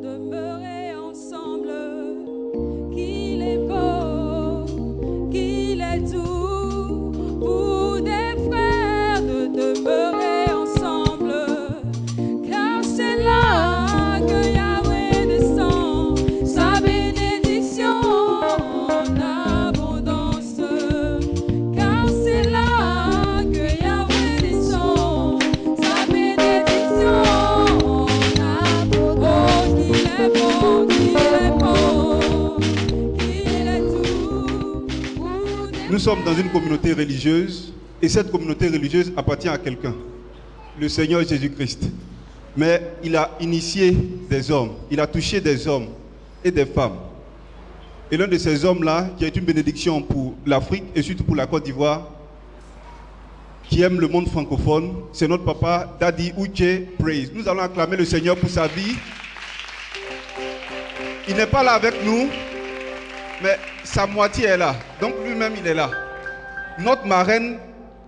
demeurer ensemble, qu'il est beau, qu'il est doux, pour des frères de demeurer ensemble, car c'est là que Yahweh descend, sa bénédiction en abondance, car c'est là que Yahweh descend, sa bénédiction en abondance. Oh, qu'il est bon, qu'il est beau, qu'il est doux, pour des... Nous sommes dans une communauté religieuse et cette communauté religieuse appartient à quelqu'un, le Seigneur Jésus-Christ. Mais il a initié des hommes, il a touché des hommes et des femmes. Et l'un de ces hommes-là, qui est une bénédiction pour l'Afrique et surtout pour la Côte d'Ivoire, qui aime le monde francophone, c'est notre papa Daddy Uche Praise. Nous allons acclamer le Seigneur pour sa vie. Il n'est pas là avec nous, mais sa moitié est là. Donc lui-même, il est là. Notre marraine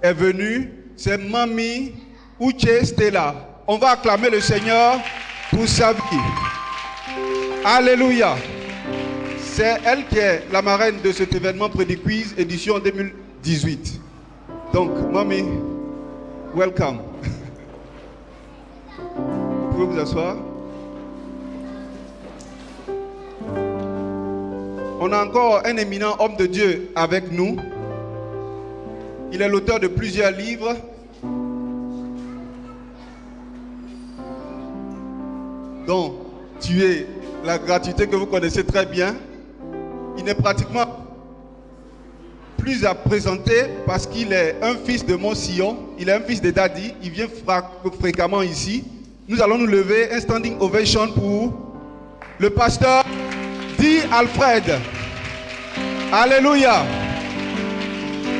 est venue, c'est Mamie Uche Stella. On va acclamer le Seigneur pour sa vie. Alléluia. C'est elle qui est la marraine de cet événement Prédiquiz édition 2018. Donc, Mamie, welcome. Vous pouvez vous asseoir. On a encore un éminent homme de Dieu avec nous. Il est l'auteur de plusieurs livres. Dont Tuer la gratuité que vous connaissez très bien. Il n'est pratiquement plus à présenter parce qu'il est un fils de Mont-Sillon. Il est un fils de Daddy. Il vient fréquemment ici. Nous allons nous lever. Un standing ovation pour le pasteur Di Alfred. Alléluia.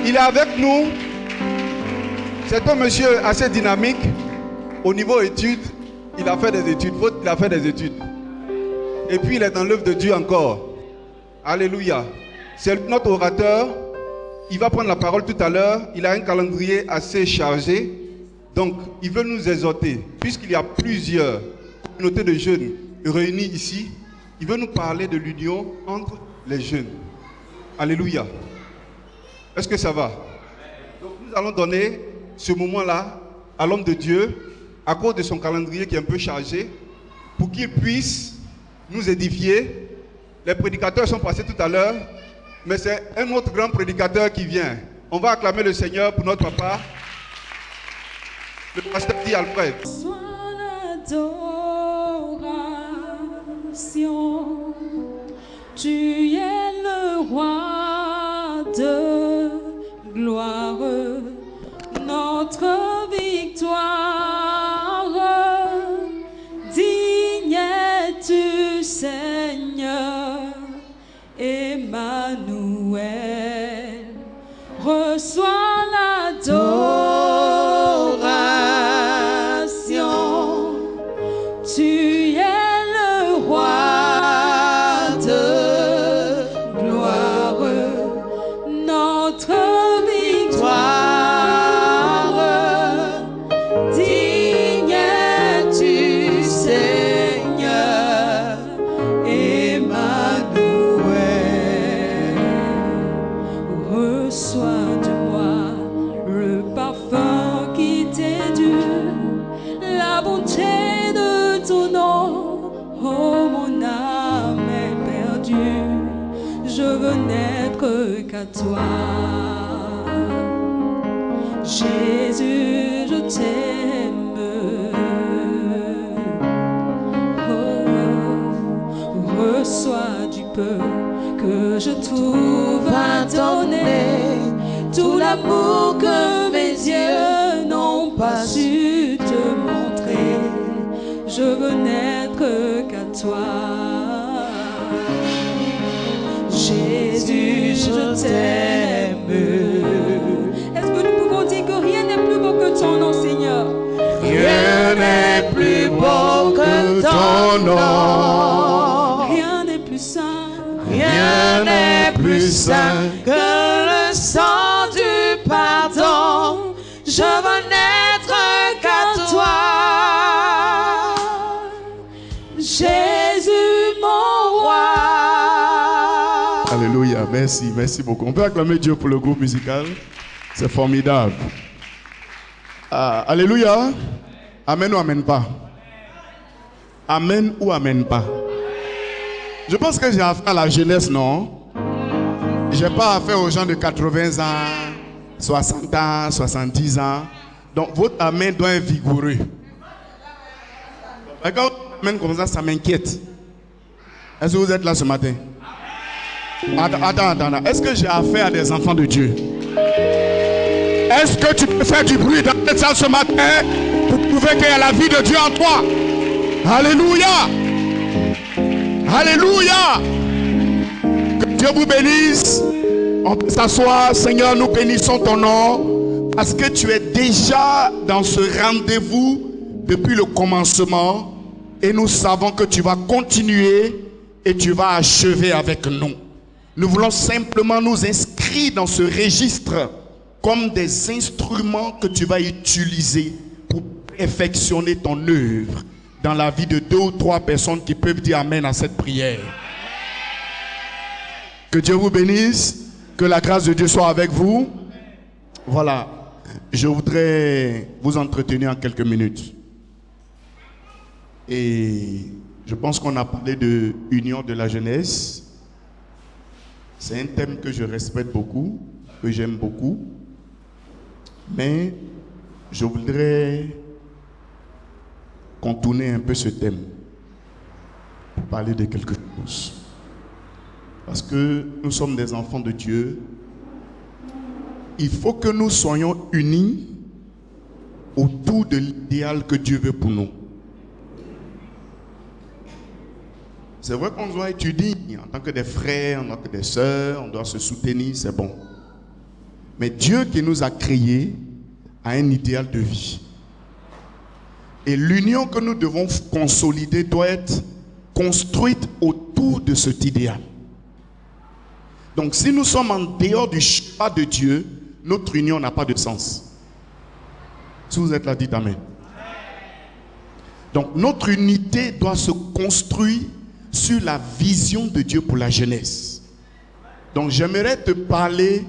Il est avec nous. C'est un monsieur assez dynamique. Au niveau études, il a fait des études. Il a fait des études. Et puis il est dans l'œuvre de Dieu encore. Alléluia. C'est notre orateur. Il va prendre la parole tout à l'heure. Il a un calendrier assez chargé. Donc, il veut nous exhorter. Puisqu'il y a plusieurs communautés de jeunes réunies ici, il veut nous parler de l'union entre les jeunes. Alléluia. Est-ce que ça va? Donc, nous allons donner ce moment-là à l'homme de Dieu, à cause de son calendrier qui est un peu chargé, pour qu'il puisse nous édifier. Les prédicateurs sont passés tout à l'heure, mais c'est un autre grand prédicateur qui vient. On va acclamer le Seigneur pour notre papa, le pasteur Di Alfred. Sois l'adoration, tu es le roi de gloire, notre victoire, digne es-tu Seigneur, Emmanuel, reçois l'adoration, tu es le roi de gloire, notre victoire, digne es-tu Seigneur, Emmanuel, reçois de moi le parfum qui t'est dû, la bonté de ton nom. Oh, mon âme est perdue, je veux n'être qu'à toi. Jésus, je t'aime. Oh, reçois du peu que je trouve à donner, tout l'amour que mes yeux n'ont pas su te montrer. Je veux n'être qu'à toi. Jésus, je t'aime. Est-ce que nous pouvons dire que rien n'est plus beau que ton nom, Seigneur? Rien n'est plus beau que ton nom. Rien n'est plus saint. Rien n'est plus saint que le sang du pardon. Je veux n'être qu'à toi. Jésus mon roi. Alléluia, merci beaucoup. On peut acclamer Dieu pour le groupe musical. C'est formidable. Alléluia. Amen ou amen pas? Amen ou amen pas? Je pense que j'ai affaire à la jeunesse, non? J'ai pas affaire aux gens de 80 ans, 60 ans, 70 ans. Donc votre amen doit être vigoureux. Et quand vous amen comme ça m'inquiète. Est-ce que vous êtes là ce matin? Attends. Est-ce que j'ai affaire à des enfants de Dieu? Est-ce que tu peux faire du bruit dans cette salle ce matin pour prouver qu'il y a la vie de Dieu en toi? Alléluia! Alléluia! Que Dieu vous bénisse. On peut s'asseoir. Seigneur, nous bénissons ton nom parce que tu es déjà dans ce rendez-vous depuis le commencement et nous savons que tu vas continuer et tu vas achever avec nous. Nous voulons simplement nous inscrire dans ce registre comme des instruments que tu vas utiliser pour perfectionner ton œuvre dans la vie de 2 ou 3 personnes qui peuvent dire amen à cette prière. Que Dieu vous bénisse, que la grâce de Dieu soit avec vous. Voilà, je voudrais vous entretenir en quelques minutes. Et je pense qu'on a parlé de union de la jeunesse. C'est un thème que je respecte beaucoup, que j'aime beaucoup. Mais je voudrais contourner un peu ce thème pour parler de quelque chose. Parce que nous sommes des enfants de Dieu. Il faut que nous soyons unis autour de l'idéal que Dieu veut pour nous. C'est vrai qu'on doit étudier en tant que des frères, en tant que des sœurs, on doit se soutenir, c'est bon. Mais Dieu qui nous a créés a un idéal de vie. Et l'union que nous devons consolider doit être construite autour de cet idéal. Donc si nous sommes en dehors du choix de Dieu, notre union n'a pas de sens. Si vous êtes là, dites amen. Donc notre unité doit se construire sur la vision de Dieu pour la jeunesse. Donc j'aimerais te parler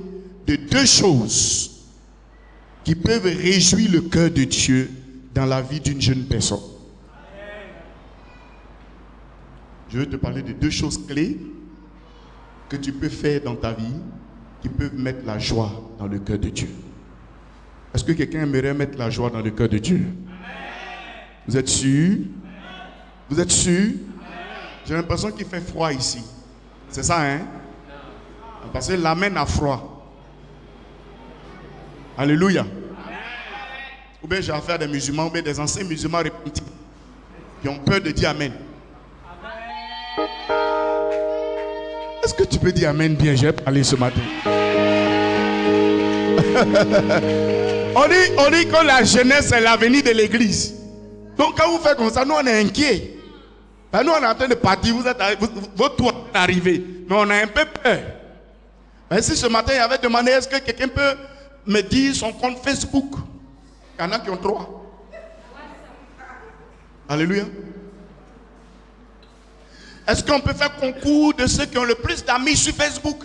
de 2 choses qui peuvent réjouir le cœur de Dieu dans la vie d'une jeune personne. Je veux te parler de 2 choses clés que tu peux faire dans ta vie qui peuvent mettre la joie dans le cœur de Dieu. Est-ce que quelqu'un aimerait mettre la joie dans le cœur de Dieu? Vous êtes sûr? Vous êtes sûr? J'ai l'impression qu'il fait froid ici. C'est ça, hein? Parce que l'amen a froid. Alléluia. Ou bien j'ai affaire à des musulmans, ou bien des anciens musulmans repentis qui ont peur de dire amen. Est-ce que tu peux dire amen bien? J'ai parlé ce matin. on dit que la jeunesse est l'avenir de l'église. Donc quand vous faites comme ça, nous on est inquiets. Ben, nous on est en train de partir, votre tour est arrivé. Mais on a un peu peur. Ben, si ce matin il avait demandé, est-ce que quelqu'un peut me dire son compte Facebook? Il y en a qui ont 3. Alléluia. Est-ce qu'on peut faire concours de ceux qui ont le plus d'amis sur Facebook?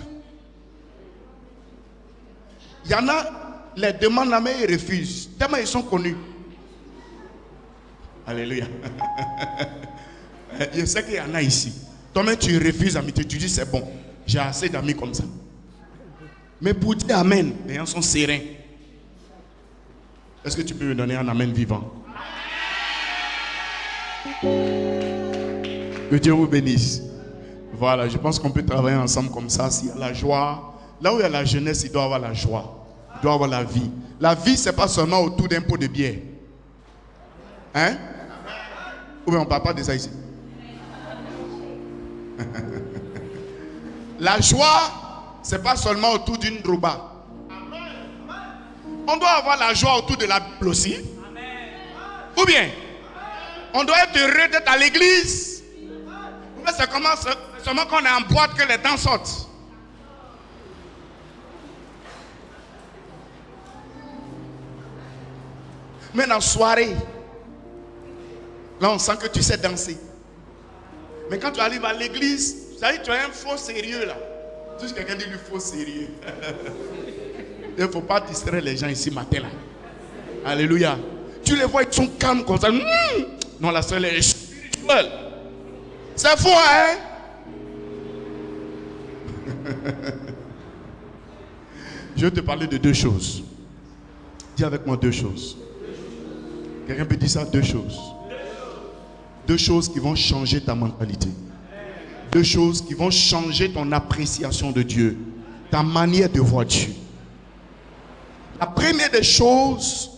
Il y en a, les demandent mais ils refusent. Tellement ils sont connus. Alléluia. Je sais qu'il y en a ici. Toi-même tu refuses l'amitié, tu dis c'est bon. J'ai assez d'amis comme ça. Mais pour dire amen, les gens sont sereins. Est-ce que tu peux me donner un amen vivant? Que Dieu vous bénisse. Voilà, je pense qu'on peut travailler ensemble comme ça. S'il y a la joie, là où il y a la jeunesse, il doit y avoir la joie. Il doit y avoir la vie. La vie, ce n'est pas seulement autour d'un pot de bière. Hein? Ou bien on ne parle pas de ça ici. La joie, ce n'est pas seulement autour d'une drouba. On doit avoir la joie autour de la Bible aussi. Ou bien, on doit être heureux d'être à l'église. C'est seulement quand on est en boîte que les dents sortent. Mais dans la soirée, là on sent que tu sais danser. Mais quand tu arrives à l'église, ça y est, tu as un faux sérieux là. Tout quelqu'un dit du faux sérieux. Il ne faut pas distraire les gens ici matin là. Alléluia. Tu les vois, ils sont calmes comme ça. Non, la seule est spirituelle. C'est faux, hein? Je vais te parler de deux choses. Dis avec moi deux choses. Quelqu'un peut dire ça? Deux choses. Deux choses qui vont changer ta mentalité. Deux choses qui vont changer ton appréciation de Dieu. Ta manière de voir Dieu. La première des choses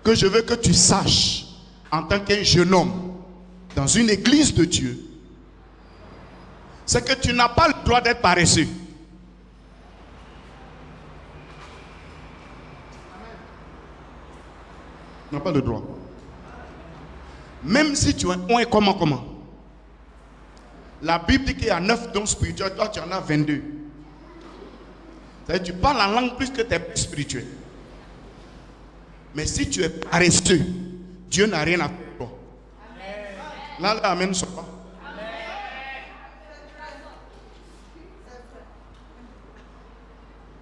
que je veux que tu saches en tant qu'un jeune homme dans une église de Dieu, c'est que tu n'as pas le droit d'être paresseux. Tu n'as pas le droit. Même si tu es comment? La Bible dit qu'il y a 9 dons spirituels, toi tu en as 22. C'est-à-dire tu parles en langue plus que tu es spirituel. Mais si tu es paresseux, Dieu n'a rien à faire pour toi. Là, amen, ne soit pas.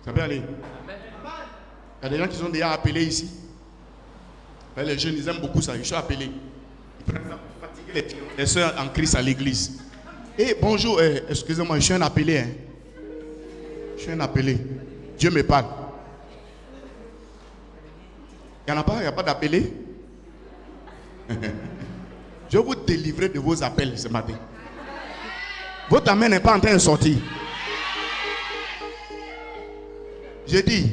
Ça peut aller. Il y a des gens qui sont déjà appelés ici. Les jeunes, ils aiment beaucoup ça. Ils sont appelés. Ils prennent ça pour fatiguer les soeurs en Christ à l'église. Et bonjour, excusez-moi, je suis un appelé. Hein. Je suis un appelé. Dieu me parle. Il n'y en a pas, il n'y a pas d'appelé. Je vais vous délivrer de vos appels ce matin. Votre amen n'est pas en train de sortir. J'ai dit,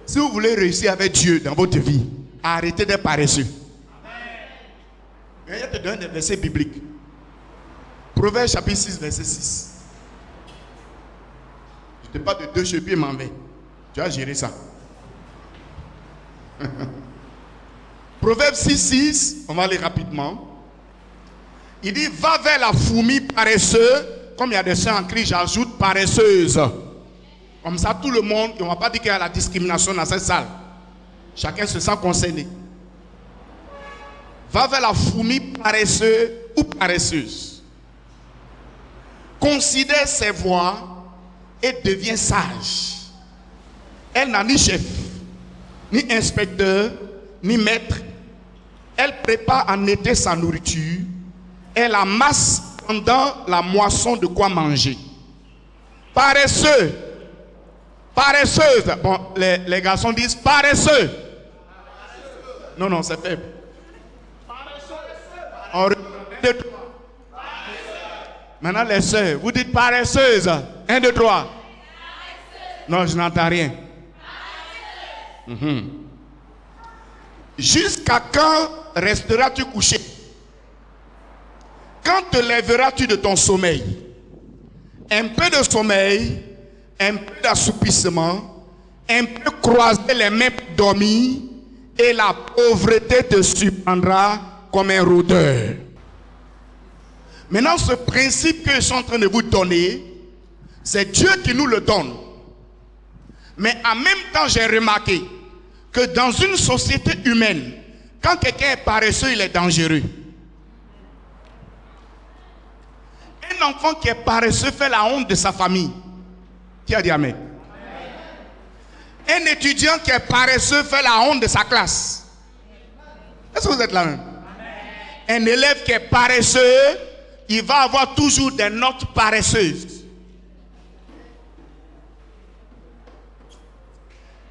si vous voulez réussir avec Dieu dans votre vie, arrêtez d'être paresseux. Je vais te donner des versets bibliques. Proverbe chapitre 6, verset 6. Je te parle de 2 cheveux et m'en vais. Tu vas gérer ça. Proverbe 6, 6, on va aller rapidement. Il dit, va vers la fourmi paresseuse. Comme il y a des sœurs en Christ, j'ajoute paresseuse. Comme ça, tout le monde, on ne va pas dire qu'il y a la discrimination dans cette salle. Chacun se sent concerné. Va vers la fourmi paresseuse ou paresseuse. Considère ses voies et devient sage. Elle n'a ni chef, ni inspecteur, ni maître. Elle prépare en été sa nourriture. Elle amasse pendant la moisson de quoi manger. Paresseux. Paresseuse. Bon, les garçons disent paresseux. Non, c'est faible. On regarde. Maintenant, les sœurs, vous dites paresseuse. 1, 2, 3. Non, je n'entends rien. Jusqu'à quand resteras-tu couché? Quand te lèveras-tu de ton sommeil? Un peu de sommeil, un peu d'assoupissement, un peu croiser les mains pour dormir, et la pauvreté te surprendra comme un rôdeur. Maintenant, ce principe que je suis en train de vous donner, c'est Dieu qui nous le donne. Mais en même temps, j'ai remarqué que dans une société humaine, quand quelqu'un est paresseux, il est dangereux. Un enfant qui est paresseux fait la honte de sa famille. Qui a dit amen? Un étudiant qui est paresseux fait la honte de sa classe. Est-ce que vous êtes là même? Un élève qui est paresseux, il va avoir toujours des notes paresseuses.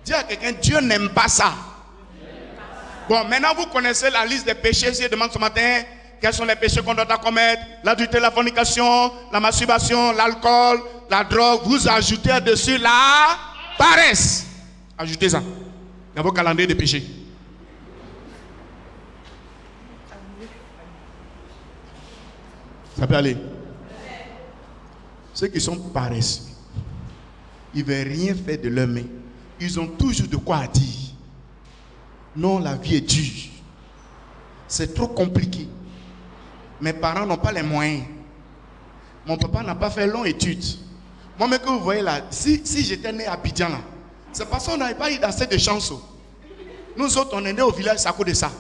Dis à quelqu'un, Dieu n'aime pas ça. Bon, maintenant vous connaissez la liste des péchés. Si je demande ce matin, quels sont les péchés qu'on doit commettre? L'adultère, la fornication, la masturbation, l'alcool, la drogue. Vous ajoutez dessus la paresse. Ajoutez ça dans vos calendriers de péchés. Ça peut aller. Ceux qui sont paresseux, ils ne veulent rien faire de leur main. Ils ont toujours de quoi dire. Non, la vie est dure. C'est trop compliqué. Mes parents n'ont pas les moyens. Mon papa n'a pas fait longue étude. Moi, mais que vous voyez là, si j'étais né à Abidjan là, c'est parce qu'on n'avait pas eu d'assez de chance. Nous autres, on est nés au village, c'est à cause de ça.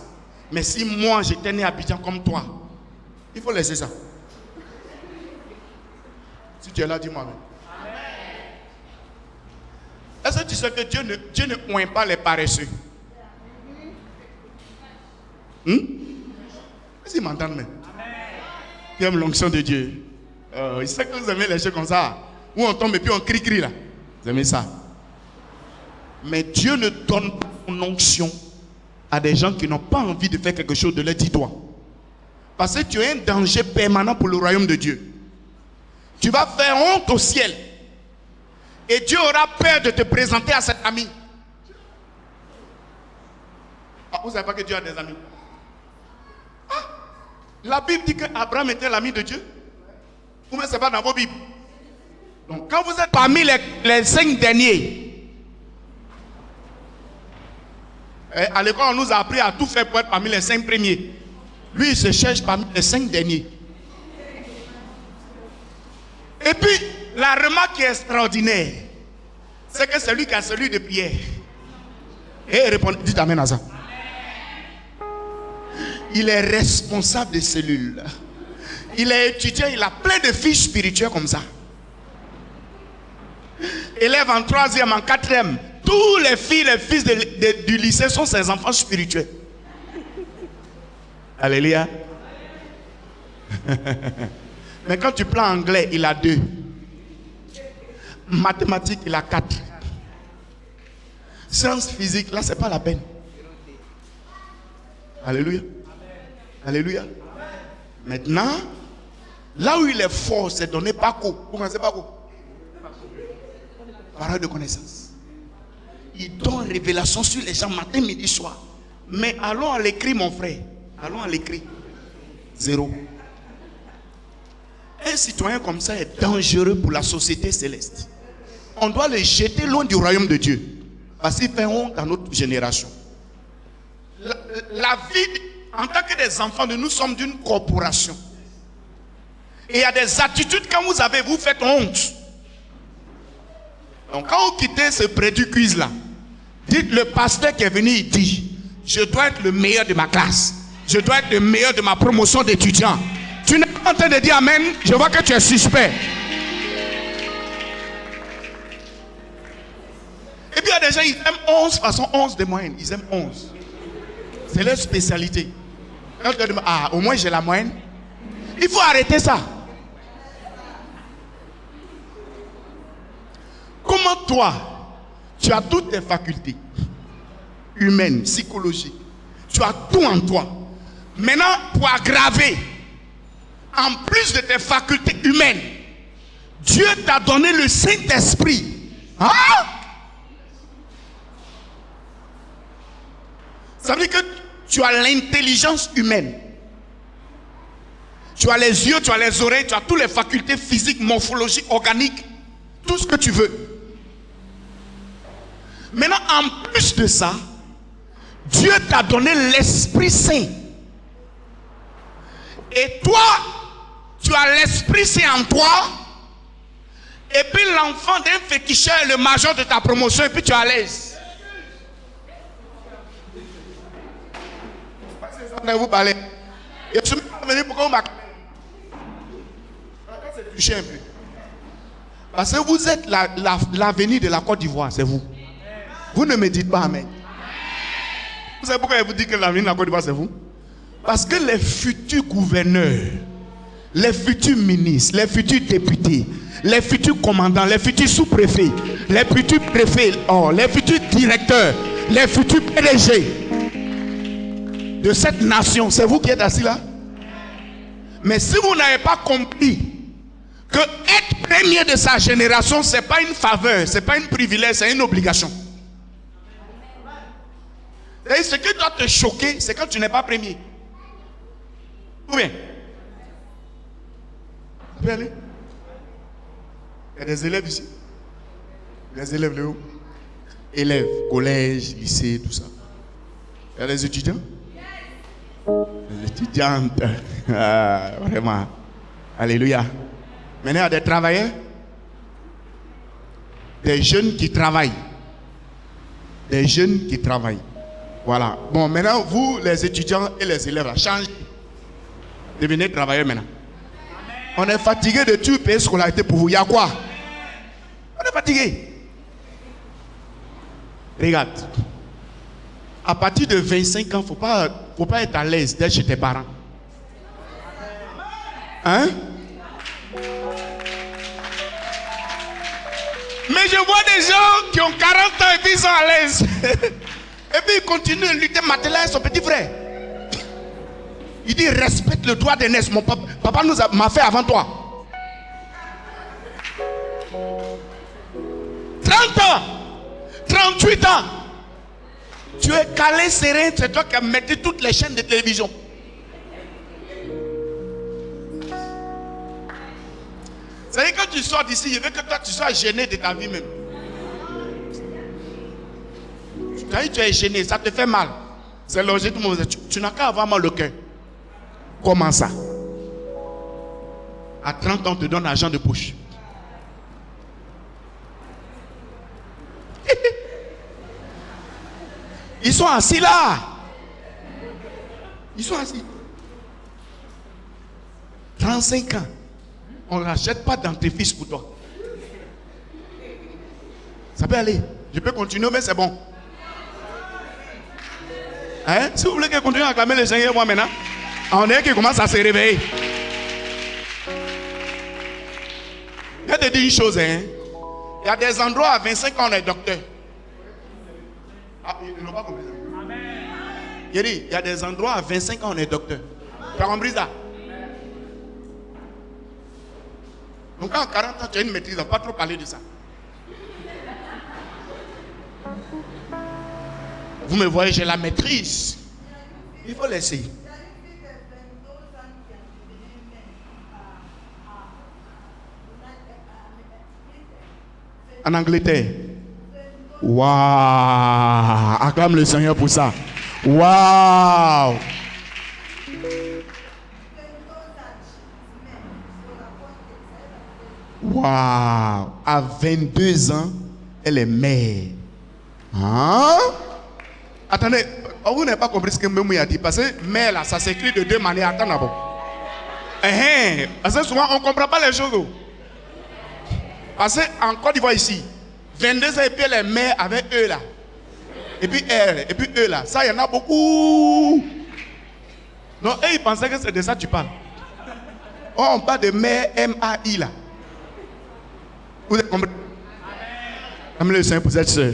Mais si moi, j'étais né à Abidjan comme toi, il faut laisser ça. Si tu es là, dis-moi amen. Est-ce que tu sais que Dieu ne oint pas les paresseux? Est-ce qu'ils m'entendent même? Tu aimes l'onction de Dieu. Il sait que vous aimez les choses comme ça. Où on tombe et puis on crie là. Vous aimez ça? Mais Dieu ne donne pas son onction à des gens qui n'ont pas envie de faire quelque chose de leur dis-toi. Parce que tu es un danger permanent pour le royaume de Dieu. Tu vas faire honte au ciel. Et Dieu aura peur de te présenter à cet ami. Ah, vous ne savez pas que Dieu a des amis? Ah, la Bible dit qu'Abraham était l'ami de Dieu. Vous ne savez pas dans vos Bibles. Donc quand vous êtes parmi les 5 derniers, à l'école on nous a appris à tout faire pour être parmi les 5 premiers. Lui il se cherche parmi les 5 derniers. Et puis la remarque qui est extraordinaire, c'est que c'est lui qui a celui de prière. Et il répond, dites amen à ça. Il est responsable des cellules. Il est étudiant, il a plein de fiches spirituelles comme ça. Élève en 3e, en 4e. Tous les filles, les fils du lycée sont ses enfants spirituels. Alléluia. Mais quand tu prends anglais, il a 2. Mathématiques, il a 4. Sciences physiques, là, c'est pas la peine. Alléluia. Alléluia. Maintenant, là où il est fort, c'est donné Paco. Vous connaissez Paco? Parole de connaissance. Il donne révélation sur les gens matin, midi, soir. Mais allons à l'écrit, mon frère. Allons à l'écrit. 0. Un citoyen comme ça est dangereux pour la société céleste. On doit le jeter loin du royaume de Dieu. Parce qu'il fait honte à notre génération. La vie, en tant que des enfants, nous sommes d'une corporation. Et il y a des attitudes quand vous avez, vous faites honte. Donc quand vous quittez ce prédu quiz là, dites le pasteur qui est venu, il dit, je dois être le meilleur de ma classe. Je dois être le meilleur de ma promotion d'étudiant. Tu n'es pas en train de dire amen, je vois que tu es suspect. Et puis il y a des gens, ils aiment 11, façon 11 de moyenne. Ils aiment 11. C'est leur spécialité. Quand tu dis, ah, au moins j'ai la moyenne. Il faut arrêter ça. Comment toi, tu as toutes tes facultés humaines, psychologiques. Tu as tout en toi. Maintenant, pour aggraver, en plus de tes facultés humaines, Dieu t'a donné le Saint-Esprit. Hein? Ça veut dire que tu as l'intelligence humaine. Tu as les yeux, tu as les oreilles, tu as toutes les facultés physiques, morphologiques, organiques, tout ce que tu veux. Maintenant, en plus de ça, Dieu t'a donné l'Esprit Saint. Et toi, tu as l'Esprit Saint en toi. Et puis l'enfant d'un féticheur est le major de ta promotion. Et puis tu es à l'aise. Vous parlez. Et je suis venu pourquoi vous m'acclamez. C'est touché un peu. Parce que vous êtes l'avenir de la Côte d'Ivoire, c'est vous. Vous ne me dites pas amen. Vous savez pourquoi je vous dis que l'avenir de la Côte d'Ivoire, c'est vous? Parce que les futurs gouverneurs, les futurs ministres, les futurs députés, les futurs commandants, les futurs sous-préfets, les futurs préfets, les futurs directeurs, les futurs PDG de cette nation, c'est vous qui êtes assis là. Mais si vous n'avez pas compris que être premier de sa génération, ce n'est pas une faveur, ce n'est pas une privilège, c'est une obligation. Et ce qui doit te choquer, c'est quand tu n'es pas premier. Ou bien? Ça peut aller? Il y a des élèves ici. Les élèves de où? Élèves, collège, lycée, tout ça. Il y a des étudiants? Les étudiantes. Ah, vraiment. Alléluia. Maintenant, il y a des travailleurs. Des jeunes qui travaillent. Des jeunes qui travaillent. Voilà. Bon, maintenant, vous, les étudiants et les élèves, changez. Devenez travailleurs maintenant. On est fatigué de tout payer scolarité pour vous. Il y a quoi? On est fatigué. Regarde. À partir de 25 ans, faut pas être à l'aise d'être chez tes parents. Hein? Mais je vois des gens qui ont 40 ans et puis ils sont à l'aise. Et puis ils continuent de lutter matelas avec son petit frère. Il dit respecte le droit d'aînesse. Mon papa m'a fait avant toi. 30 ans, 38 ans. Tu es calé, serein, c'est toi qui as mis toutes les chaînes de télévision. C'est-à-dire que quand tu sors d'ici, je veux que toi tu sois gêné de ta vie même. Quand tu es gêné, ça te fait mal. C'est logique, tu n'as qu'à avoir mal au cœur. Comment ça? À 30 ans, on te donne l'argent de poche. Ils sont assis là. Ils sont assis. 35 ans. On ne rachète pas dentifrice pour toi. Ça peut aller. Je peux continuer, mais c'est bon. Hein? Si vous voulez que continue à acclamer le Seigneur, moi maintenant, on est qui commence à se réveiller. Je vais te dire une chose, hein. Il y a des endroits à 25 ans, on est docteur. Ah, ils n'ont pas compris ça. Amen. Il y a des endroits à 25 ans, on est docteur. Tu as compris ça? Donc quand à 40 ans, tu as une maîtrise, on ne va pas trop parler de ça. Vous me voyez, j'ai la maîtrise. Il faut laisser. En Angleterre. Waouh! Acclame le Seigneur pour ça. Waouh! Waouh! À 22 ans, elle est mère. Hein? Attendez, vous n'avez pas compris ce que Mbemou a dit. Parce que mère là, ça s'écrit de deux manières. Attends d'abord. Parce que souvent on ne comprend pas les choses. Parce qu'en Côte d'Ivoire ici, 22 ans et puis elle est mère avec eux là. Et puis elle, et puis eux là. Ça, il y en a beaucoup. Non, eux ils pensaient que c'est de ça que tu parles. Oh, on parle de mère M-A-I là. Vous avez compris? Amen le Seigneur pour cette soeur.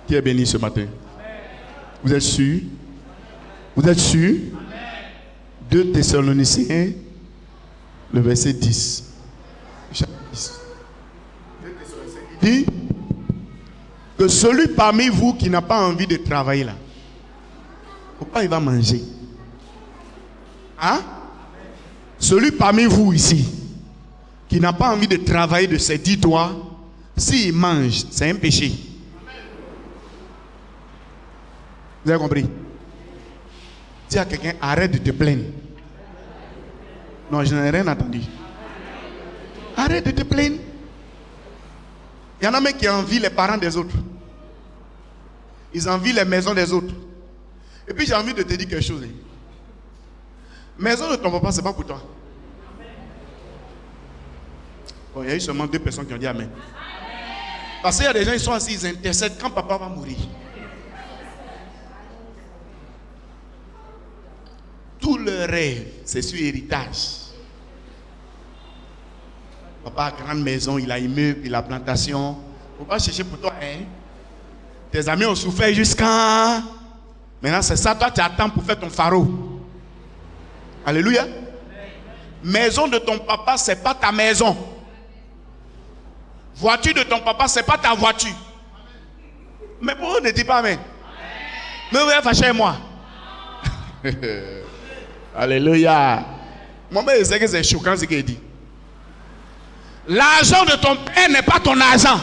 Qui est béni ce matin? Vous êtes sûr? Vous êtes sûr? 2 Thessaloniciens, le verset 10. Chapitre 10. Il dit que celui parmi vous qui n'a pas envie de travailler là, pourquoi il va manger? Hein? Celui parmi vous ici qui n'a pas envie de travailler de ses 10 doigts, s'il mange, c'est un péché. Vous avez compris? Dis à quelqu'un, arrête de te plaindre. Non, je n'ai rien entendu. Arrête de te plaindre. Il y en a même qui envient les parents des autres. Ils envient les maisons des autres. Et puis j'ai envie de te dire quelque chose. Maison de ton papa, ce n'est pas pour toi. Bon, il y a eu seulement 2 personnes qui ont dit Amen. Parce qu'il y a des gens qui sont assis, ils intercèdent quand papa va mourir. Tout le rêve, c'est sur héritage. Papa a grande maison, il a immeuble, il a plantation. Il ne faut pas chercher pour toi. Hein? Tes amis ont souffert jusqu'à... Maintenant, c'est ça, toi, tu attends pour faire ton pharaon. Alléluia. Maison de ton papa, ce n'est pas ta maison. Voiture de ton papa, ce n'est pas ta voiture. Mais pourquoi ne dis pas Amen? Mais vous êtes fâché avec moi. Alléluia. Moi, je sais que c'est choquant ce qu'il dit. L'argent de ton père n'est pas ton argent.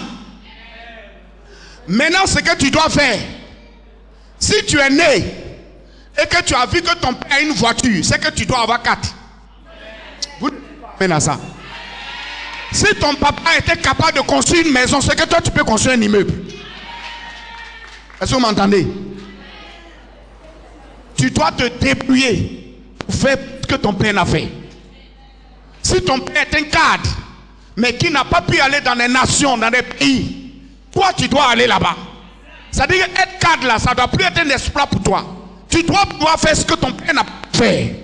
Maintenant, ce que tu dois faire, si tu es né et que tu as vu que ton père a une voiture, c'est que tu dois avoir 4. Vous dites à ça. Si ton papa était capable de construire une maison, c'est que toi tu peux construire un immeuble. Est-ce que vous m'entendez? tu dois te débrouiller pour faire ce que ton père n'a fait. Si ton père est un cadre, mais qui n'a pas pu aller dans les nations, dans les pays, toi tu dois aller là-bas. C'est-à-dire être cadre là, ça ne doit plus être un exploit pour toi. Tu dois pouvoir faire ce que ton père n'a pas fait.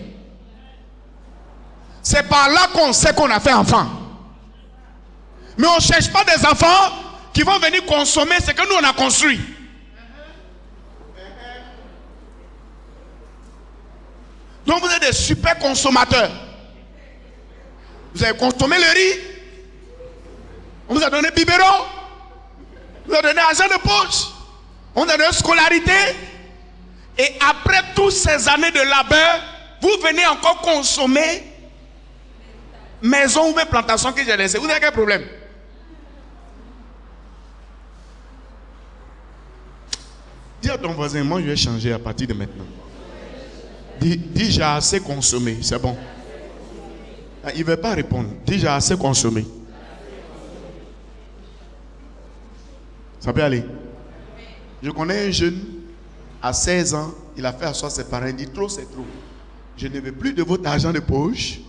C'est par là qu'on sait qu'on a fait enfant. Mais on ne cherche pas des enfants qui vont venir consommer ce que nous on a construit. Donc vous êtes des super consommateurs. Vous avez consommé le riz. On vous a donné biberon. On vous a donné argent de poche. On vous a donné scolarité. Et après toutes ces années de labeur, vous venez encore consommer maison ou mes plantations que j'ai laissées. Vous avez quel problème? Dis à ton voisin, moi je vais changer à partir de maintenant. Dis j'ai assez consommé, c'est bon. Il ne veut pas répondre. Dis j'ai assez consommé. Ça peut aller. Je connais un jeune, à 16 ans, il a fait asseoir ses parents, il dit trop c'est trop. Je ne veux plus de votre argent de poche.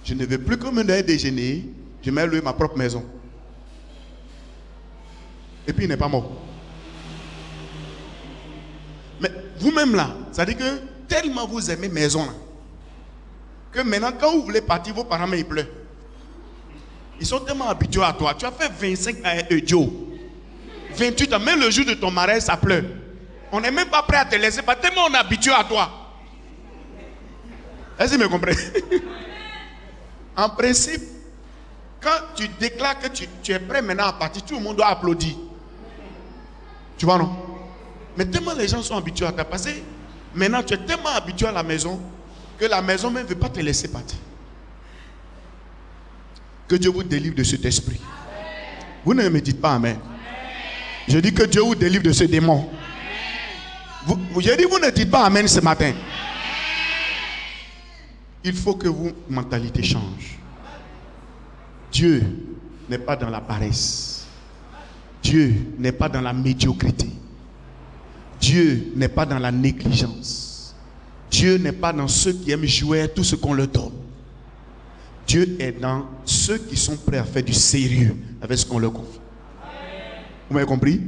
Je ne veux plus que me donner déjeuner. Je vais louer ma propre maison. Et puis il n'est pas mort. Mais vous-même là, ça dit que tellement vous aimez maison là, que maintenant quand vous voulez partir, vos parents ils pleurent. Ils sont tellement habitués à toi. Tu as fait 25 ans, 28 ans, même le jour de ton mariage, ça pleure. On n'est même pas prêt à te laisser, parce que tellement on est habitué à toi. Est-ce que vous me comprenez? En principe, quand tu déclares que tu es prêt maintenant à partir, tout le monde doit applaudir. Tu vois, non? Mais tellement les gens sont habitués à toi. Parce que maintenant, tu es tellement habitué à la maison que la maison même ne veut pas te laisser partir. Que Dieu vous délivre de cet esprit. Vous ne me dites pas amen. Je dis que Dieu vous délivre de ce démon. J'ai dit, vous ne dites pas amen ce matin. Il faut que votre mentalité change. Dieu n'est pas dans la paresse. Dieu n'est pas dans la médiocrité. Dieu n'est pas dans la négligence. Dieu n'est pas dans ceux qui aiment jouer tout ce qu'on leur donne. Dieu est dans ceux qui sont prêts à faire du sérieux avec ce qu'on leur confie. Vous m'avez compris?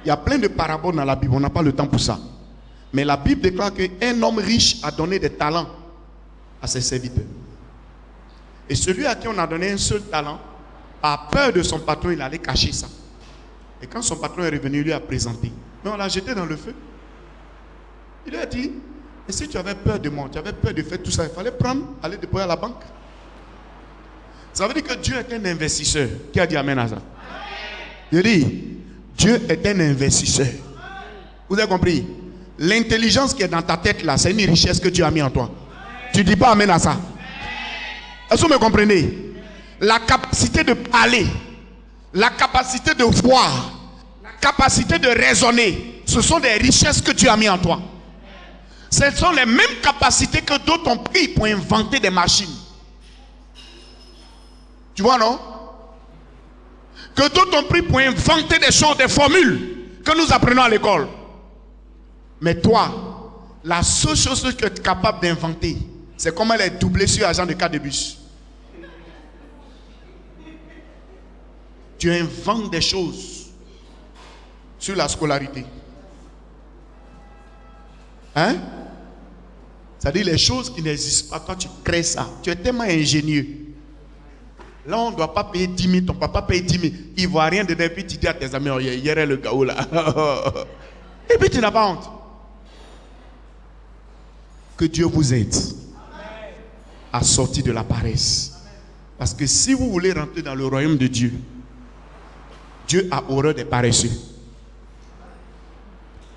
Il y a plein de paraboles dans la Bible, on n'a pas le temps pour ça. Mais la Bible déclare qu'un homme riche a donné des talents à ses serviteurs. Et celui à qui on a donné un seul talent, par peur de son patron, il allait cacher ça. Et quand son patron est revenu, il lui a présenté. Mais on l'a jeté dans le feu. Il lui a dit, et si tu avais peur de moi, tu avais peur de faire tout ça, il fallait prendre, aller déposer à la banque. Ça veut dire que Dieu est un investisseur. Qui a dit amen à ça? Je dis, Dieu est un investisseur. Vous avez compris? L'intelligence qui est dans ta tête là, c'est une richesse que Dieu a mis en toi. Tu ne dis pas amen à ça? Est-ce que vous me comprenez? La capacité de parler, la capacité de voir, la capacité de raisonner, ce sont des richesses que Dieu a mis en toi. Ce sont les mêmes capacités que d'autres ont pris pour inventer des machines. Tu vois, non? Que d'autres ont pris pour inventer des choses, des formules que nous apprenons à l'école. Mais toi, la seule chose que tu es capable d'inventer, c'est comment elle est doublée sur l'argent de carte de bus. Tu inventes des choses sur la scolarité. Hein? C'est-à-dire les choses qui n'existent pas, quand tu crées ça, tu es tellement ingénieux. Là, on ne doit pas payer 10 000, ton papa paye 10 000. Il ne voit rien dedans, et puis tu dis à tes amis, oh, hier est le chaos là. Et puis tu n'as pas honte. Que Dieu vous aide à sortir de la paresse. Parce que si vous voulez rentrer dans le royaume de Dieu, Dieu a horreur des paresseux.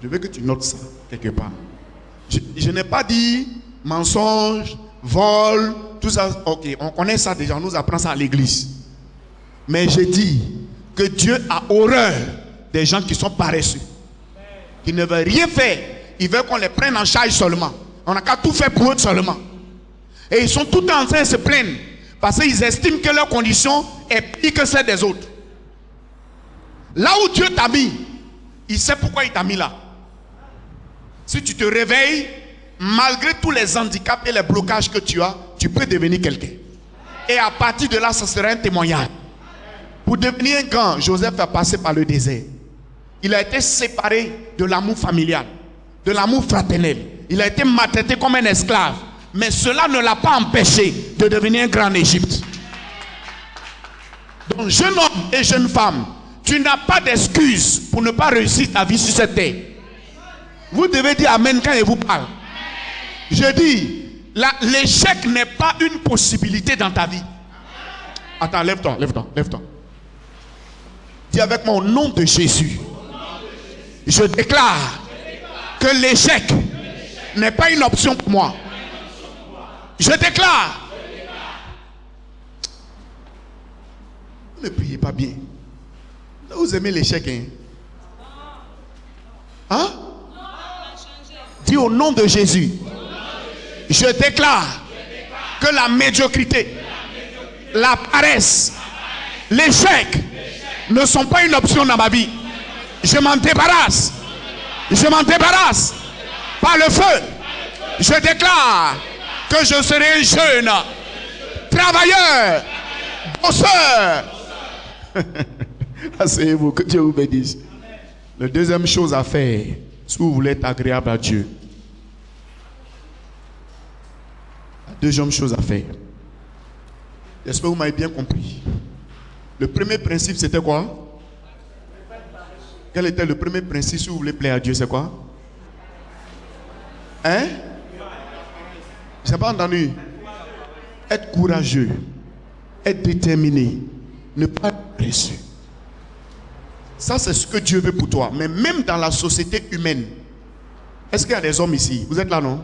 Je veux que tu notes ça quelque part. Je n'ai pas dit mensonge, vol, tout ça. Ok, on connaît ça déjà, on nous apprend ça à l'église. Mais je dis que Dieu a horreur des gens qui sont paresseux, qui ne veulent rien faire. Ils veulent qu'on les prenne en charge seulement. On n'a qu'à tout faire pour eux seulement. Et ils sont tout le temps en train de se plaindre parce qu'ils estiment que leur condition est pire que celle des autres. Là où Dieu t'a mis, il sait pourquoi il t'a mis là. Si tu te réveilles, malgré tous les handicaps et les blocages que tu as, tu peux devenir quelqu'un. Et à partir de là, ça sera un témoignage. Pour devenir un grand, Joseph a passé par le désert. Il a été séparé de l'amour familial, de l'amour fraternel. Il a été maltraité comme un esclave. Mais cela ne l'a pas empêché de devenir un grand en Égypte. Donc, jeune homme et jeune femme, tu n'as pas d'excuse pour ne pas réussir ta vie sur cette terre. Vous devez dire Amen quand je vous parle. Je dis, l'échec n'est pas une possibilité dans ta vie. Attends, lève-toi, lève-toi, lève-toi. Dis avec moi au nom de Jésus. Je déclare que l'échec n'est pas une option pour moi. Je déclare. Ne priez pas bien. Vous aimez l'échec, hein? Hein? Dis au nom de Jésus. Je déclare que la médiocrité, la paresse, l'échec ne sont pas une option dans ma vie. Je m'en débarrasse. Je m'en débarrasse par le feu. Je déclare que je serai un jeune travailleur, bosseur. Asseyez-vous, que Dieu vous bénisse. La deuxième chose à faire, si vous voulez être agréable à Dieu, la deuxième chose à faire, j'espère que vous m'avez bien compris. Le premier principe, c'était quoi? Quel était le premier principe si vous voulez plaire à Dieu? C'est quoi? Hein? Je n'ai pas entendu. Être courageux, être déterminé, ne pas être paresseux. Ça, c'est ce que Dieu veut pour toi. Mais même dans la société humaine, est-ce qu'il y a des hommes ici? Vous êtes là, non?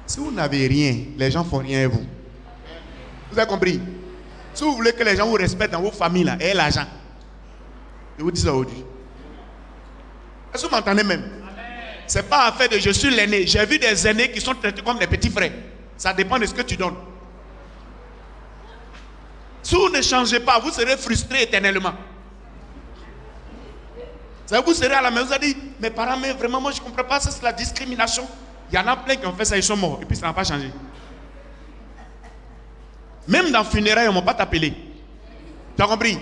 Si vous n'avez rien, les gens ne font rien à vous. Vous avez compris? Si vous voulez que les gens vous respectent dans vos familles, là, ayez l'argent. Je vous dis ça aujourd'hui. Est-ce que vous m'entendez même? Ce n'est pas affaire de je suis l'aîné. J'ai vu des aînés qui sont traités comme des petits frères. Ça dépend de ce que tu donnes. Si vous ne changez pas, vous serez frustré éternellement. Vous serez à la maison, vous allez dire, mes parents, mais vraiment, moi je ne comprends pas, ça c'est la discrimination. Il y en a plein qui ont fait ça, ils sont morts. Et puis ça n'a pas changé. Même dans le funérail, on ne m'a pas appelé. Tu as compris?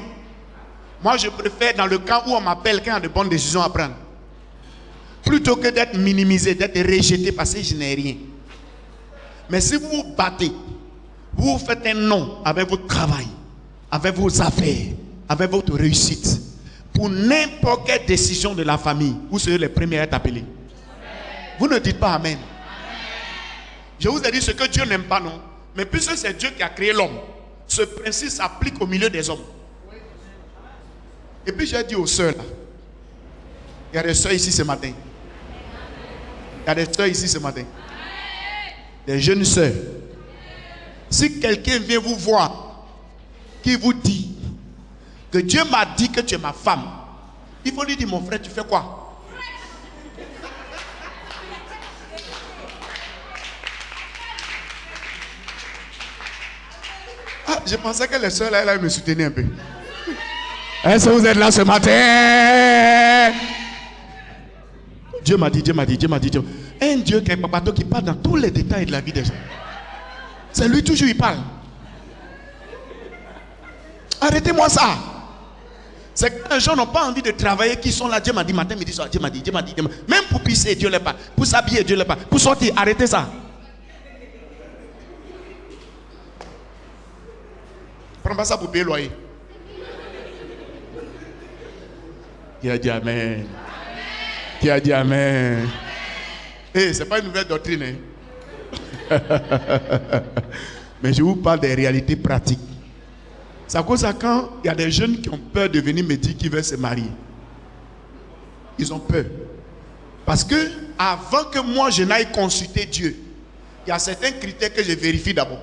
Moi, je préfère dans le cas où on m'appelle quand il y a de bonnes décisions à prendre. Plutôt que d'être minimisé, d'être rejeté parce que je n'ai rien. Mais si vous vous battez, vous faites un nom avec votre travail, avec vos affaires, avec votre réussite, pour n'importe quelle décision de la famille, vous serez les premiers à être appelés. Vous ne dites pas Amen. Je vous ai dit ce que Dieu n'aime pas, non? Mais puisque c'est Dieu qui a créé l'homme, ce principe s'applique au milieu des hommes. Et puis j'ai dit aux sœurs là, il y a des sœurs ici ce matin. Il y a des sœurs ici ce matin. Des jeunes sœurs. Si quelqu'un vient vous voir, qui vous dit que Dieu m'a dit que tu es ma femme, il faut lui dire, mon frère, tu fais quoi? Ah, je pensais que les sœurs là, elles me soutenaient un peu. Est-ce que vous êtes là ce matin? Dieu m'a dit, Dieu m'a dit, Dieu m'a dit. Un Dieu qui est papato qui parle dans tous les détails de la vie des gens. C'est lui toujours, il parle. Arrêtez-moi ça. C'est que les gens n'ont pas envie de travailler, qui sont là. Dieu m'a dit matin, midi, soir. Dieu m'a dit, Dieu m'a dit. Même pour pisser, Dieu ne l'est pas. Pour s'habiller, Dieu ne l'est pas. Pour sortir, arrêtez ça. Prends pas ça pour payer le loyer. Qui a dit Amen? Qui a dit Amen? Eh, c'est pas une nouvelle doctrine. Hein? Mais je vous parle des réalités pratiques. C'est à cause de quand il y a des jeunes qui ont peur de venir me dire qu'ils veulent se marier. Ils ont peur. Parce que avant que moi je n'aille consulter Dieu, il y a certains critères que je vérifie d'abord.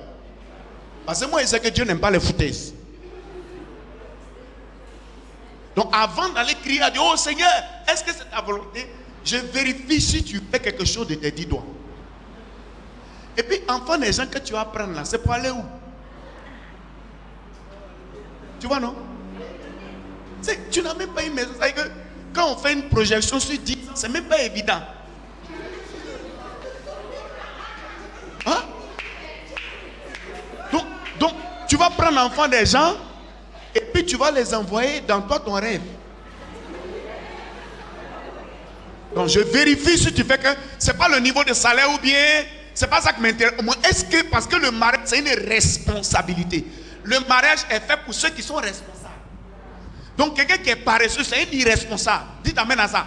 Parce que moi je sais que Dieu n'aime pas les foutaises. Donc avant d'aller crier à Dieu, oh Seigneur, est-ce que c'est ta volonté? Je vérifie si tu fais quelque chose de tes 10 doigts. Et puis enfin les gens que tu vas prendre là, c'est pour aller où? Tu vois, non? Tu n'as même pas une maison. C'est que quand on fait une projection sur 10 ans, c'est même pas évident. vas prendre l'enfant des gens et puis tu vas les envoyer dans toi ton rêve. Donc je vérifie si tu fais que c'est pas le niveau de salaire ou bien c'est pas ça qui m'intéresse. Est-ce que parce que le mariage c'est une responsabilité. Le mariage est fait pour ceux qui sont responsables. Donc quelqu'un qui est paresseux c'est un irresponsable. Dites amen à ça.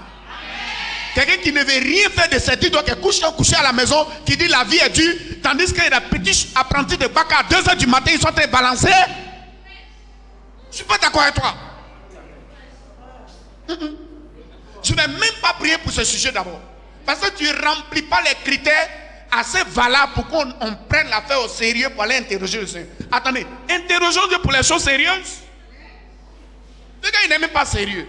Quelqu'un qui ne veut rien faire de ses 10 doigts, qui est couché à la maison, qui dit la vie est dure, tandis qu'il y a des petits apprentis de bac à 2h du matin, ils sont très balancés. Je ne suis pas d'accord avec toi. Je ne vais même pas prier pour ce sujet d'abord. Parce que tu ne remplis pas les critères assez valables pour qu'on prenne l'affaire au sérieux pour aller interroger le Seigneur. Attendez, interrogeons Dieu pour les choses sérieuses. Le gars, il n'est même pas sérieux.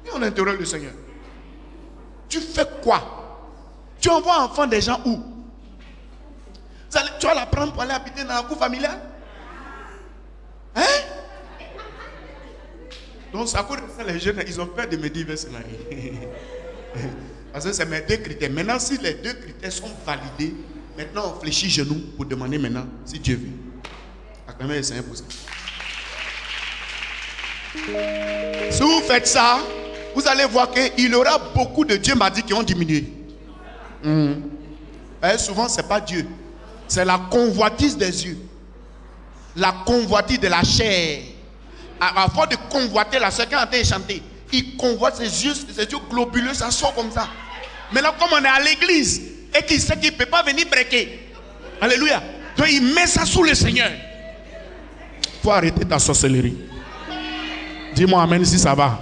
Et on interroge le Seigneur. Tu fais quoi? Tu envoies enfant des gens où? Tu vas la prendre pour aller habiter dans la cour familiale? Hein? Donc, ça coûte ça, les jeunes, ils ont peur de me dire, vers ce mari. Parce que c'est mes 2 critères. Maintenant, si les 2 critères sont validés, maintenant on fléchit genoux pour demander maintenant si Dieu veut. Acclamez le Seigneur pour ça. Si vous faites ça, vous allez voir qu'il y aura beaucoup de Dieu m'a dit qui ont diminué. Et souvent, ce n'est pas Dieu. C'est la convoitise des yeux. La convoitise de la chair. À force de convoiter, la soeur qui est en train de chanter, il convoite ses yeux globuleux, ça sort comme ça. Maintenant, comme on est à l'église et qu'il sait qu'il ne peut pas venir breaker. Alléluia. Donc, il met ça sous le Seigneur. Il faut arrêter ta sorcellerie. Dis-moi amen si ça va.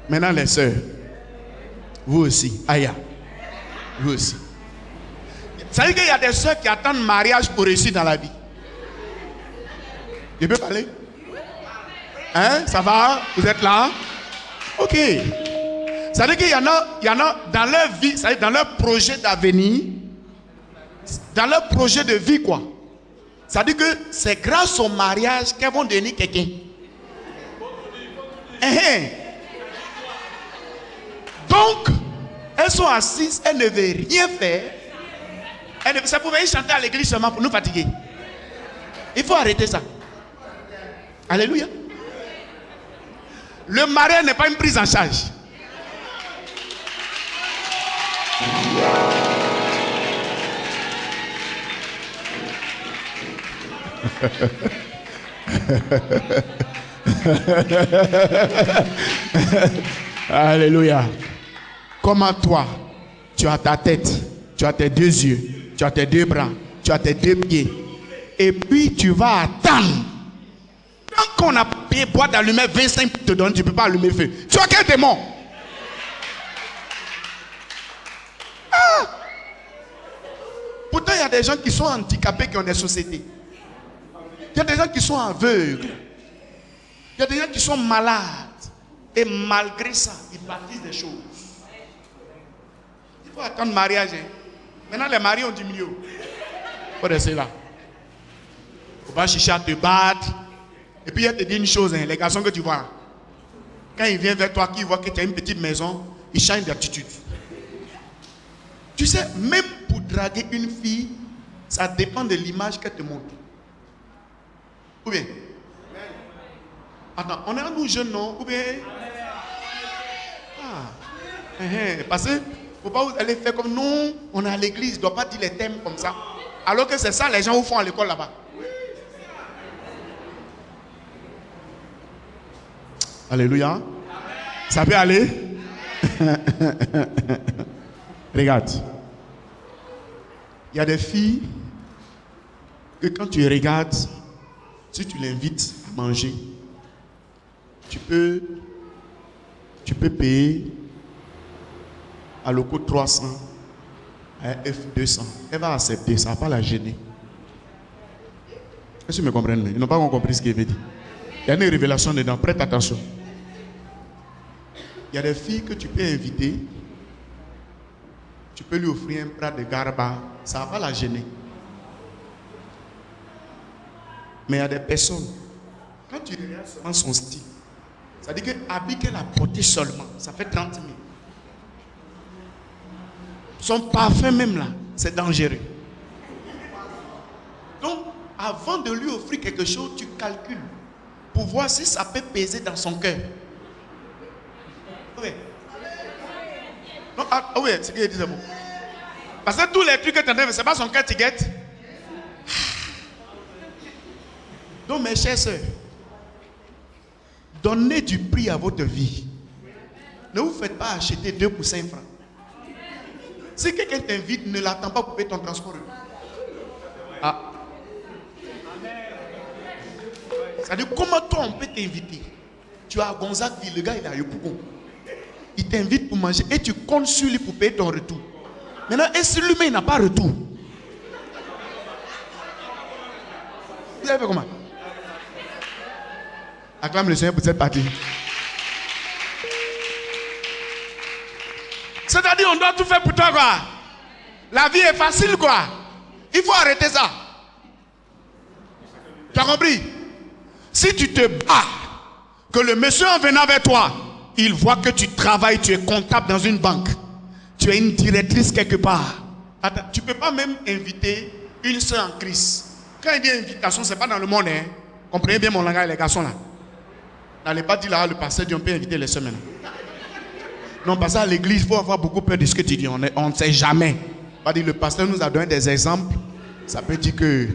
Maintenant les sœurs, vous aussi, Aya, vous aussi. Ça veut dire qu'il y a des sœurs qui attendent mariage pour réussir dans la vie. Je peux parler? Hein? Ça va? Vous êtes là? Ok. Ça veut dire qu'il y en a dans leur vie, ça veut dire dans leur projet d'avenir, dans leur projet de vie quoi. Ça veut dire que c'est grâce au mariage qu'elles vont devenir quelqu'un. Donc, elles sont assises, elles ne veulent rien faire. Ça pouvait chanter à l'église seulement pour nous fatiguer. Il faut arrêter ça. Alléluia. Le mariage n'est pas une prise en charge. Alléluia. Comment toi, tu as ta tête, tu as tes 2 yeux, tu as tes 2 bras, tu as tes 2 pieds, et puis tu vas attendre. Quand on a payé boîte d'allumer 25 pour te donner, tu ne peux pas allumer le feu. Tu as quel démon? Pourtant, il y a des gens qui sont handicapés qui ont des sociétés. Il y a des gens qui sont aveugles. Il y a des gens qui sont malades. Et malgré ça, ils bâtissent des choses. Il faut attendre le mariage. Maintenant, les maris ont diminué. Il faut rester là. Il faut pas chercher à te battre. Et puis, il te dit une chose, les garçons que tu vois. Quand ils viennent vers toi, qu'ils voient que tu as une petite maison, ils changent d'attitude. Tu sais, même pour draguer une fille, ça dépend de l'image qu'elle te montre. Ou bien? Attends, on est à nous jeunes, non? Ou bien? Parce que il ne faut pas vous aller faire comme nous, on est à l'église, il ne doit pas dire les thèmes comme ça. Alors que c'est ça les gens vous font à l'école là-bas. Alléluia. Ça peut aller? Regarde. Il y a des filles que quand tu regardes, si tu l'invites à manger, tu peux payer à loco 300, à F 200. Elle va accepter, ça ne va pas la gêner. Est-ce que vous me comprenez? Ils n'ont pas compris ce qu'il veut dire. Il y a une révélation dedans, prête attention. Il y a des filles que tu peux inviter, tu peux lui offrir un plat de garba, ça ne va pas la gêner. Mais il y a des personnes, quand tu regardes seulement son style, ça dit que l'habit qu'elle a porté seulement, ça fait 30 000. Son parfum même là, c'est dangereux. Donc, avant de lui offrir quelque chose, tu calcules pour voir si ça peut peser dans son cœur. Oui. Non, oui, c'est ce qu'il disait. Bon. Parce que tous les trucs que tu entends, c'est pas son cœur, tu guettes. Donc, mes chers soeurs, donnez du prix à votre vie. Ne vous faites pas acheter 2 pour 5 francs. Si quelqu'un t'invite, ne l'attends pas pour payer ton transport. Ah. C'est-à-dire, comment toi on peut t'inviter? Tu es à Gonzagueville, le gars il est à Yopougon. Il t'invite pour manger et tu comptes sur lui pour payer ton retour. Maintenant, et si lui-même il n'a pas retour? Vous avez fait comment? Acclame le Seigneur pour cette partie. C'est-à-dire, on doit tout faire pour toi, quoi. La vie est facile, quoi. Il faut arrêter ça. Tu as compris? Si tu te bats, que le monsieur en venant vers toi, il voit que tu travailles, tu es comptable dans une banque, tu es une directrice quelque part. Attends, tu ne peux pas même inviter une soeur en Christ. Quand il dit invitation, ce n'est pas dans le monde, hein. Comprenez bien mon langage, les garçons là. N'allez pas dire là, le pasteur dit on peut inviter les semaines. Non, parce qu'à l'église, il faut avoir beaucoup peur de ce que tu dis. On ne sait jamais. Pas dire, le pasteur nous a donné des exemples. Ça peut dire que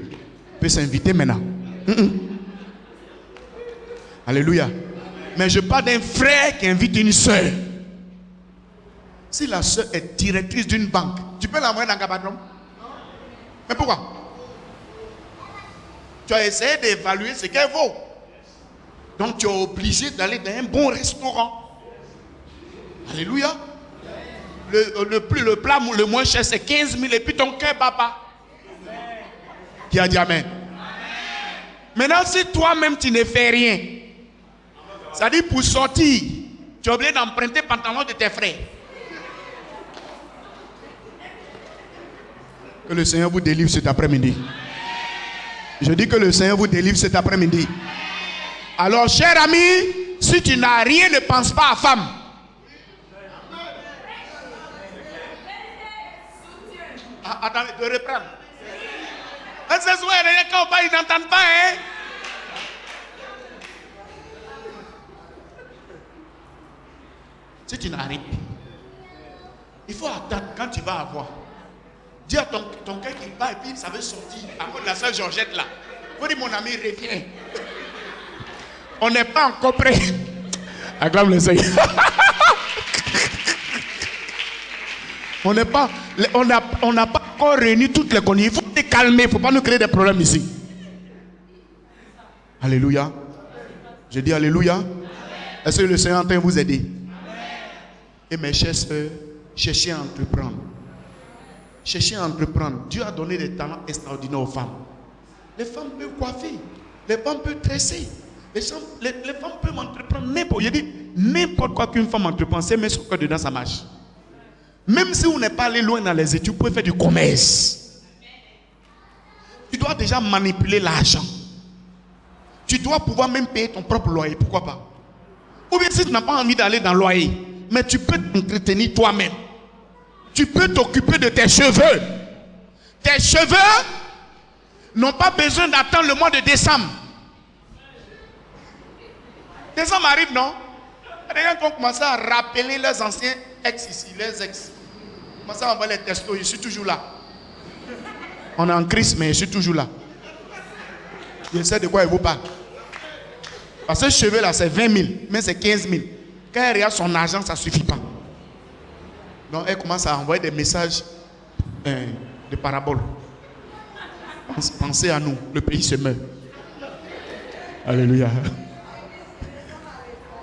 peut s'inviter maintenant. Alléluia. Mais je parle d'un frère qui invite une soeur. Si la soeur est directrice d'une banque, tu peux l'envoyer dans Gabadron? Mais pourquoi? Tu as essayé d'évaluer ce qu'elle vaut. Donc tu es obligé d'aller dans un bon restaurant. Alléluia. Le plat le moins cher c'est 15 000 et puis ton cœur bat pas. Qui a dit amen? Maintenant si toi-même tu ne fais rien, c'est-à-dire pour sortir, tu es obligé d'emprunter le pantalon de tes frères. Que le Seigneur vous délivre cet après-midi. Je dis que le Seigneur vous délivre cet après-midi. Alors, cher ami, si tu n'as rien, ne pense pas à femme. Attendez, de reprendre. Ce soir, quand on parle, ils n'entendent pas, hein? Si tu n'as rien, il faut attendre quand tu vas avoir. Dis à ton cœur qu'il bat et puis ça veut sortir. À cause de la soeur Georgette là. Vous dites mon ami, reviens. On n'est pas encore prêt. Acclame le Seigneur. On n'a pas encore réuni toutes les conditions. Il faut te calmer, il ne faut pas nous créer des problèmes ici. Alléluia. Je dis alléluia. Est-ce que le Seigneur entend vous aider? Et mes chers soeurs, cherchez à entreprendre. Cherchez à entreprendre. Dieu a donné des talents extraordinaires aux femmes. Les femmes peuvent coiffer. Les femmes peuvent tresser. Les femmes peuvent entreprendre n'importe. Je dis n'importe quoi qu'une femme entreprend, c'est mettre son cœur dedans, ça marche. Même si vous n'êtes pas allé loin dans les études, vous pouvez faire du commerce. Tu dois déjà manipuler l'argent. Tu dois pouvoir même payer ton propre loyer, pourquoi pas? Ou bien si tu n'as pas envie d'aller dans le loyer, mais tu peux t'entretenir toi-même. Tu peux t'occuper de tes cheveux. Tes cheveux n'ont pas besoin d'attendre le mois de décembre. Décembre arrive, non? Les gens ont commencé à rappeler leurs anciens ex ici, leurs ex. Ils commencent à envoyer les textos, je suis toujours là. On est en crise, mais je suis toujours là. Je sais de quoi il vous parle. Parce que ce cheveu là, c'est 20 000, mais c'est 15 000. Quand elle regarde son argent, ça ne suffit pas. Donc elle commence à envoyer des messages de paraboles. Pensez à nous, le pays se meurt. Alléluia.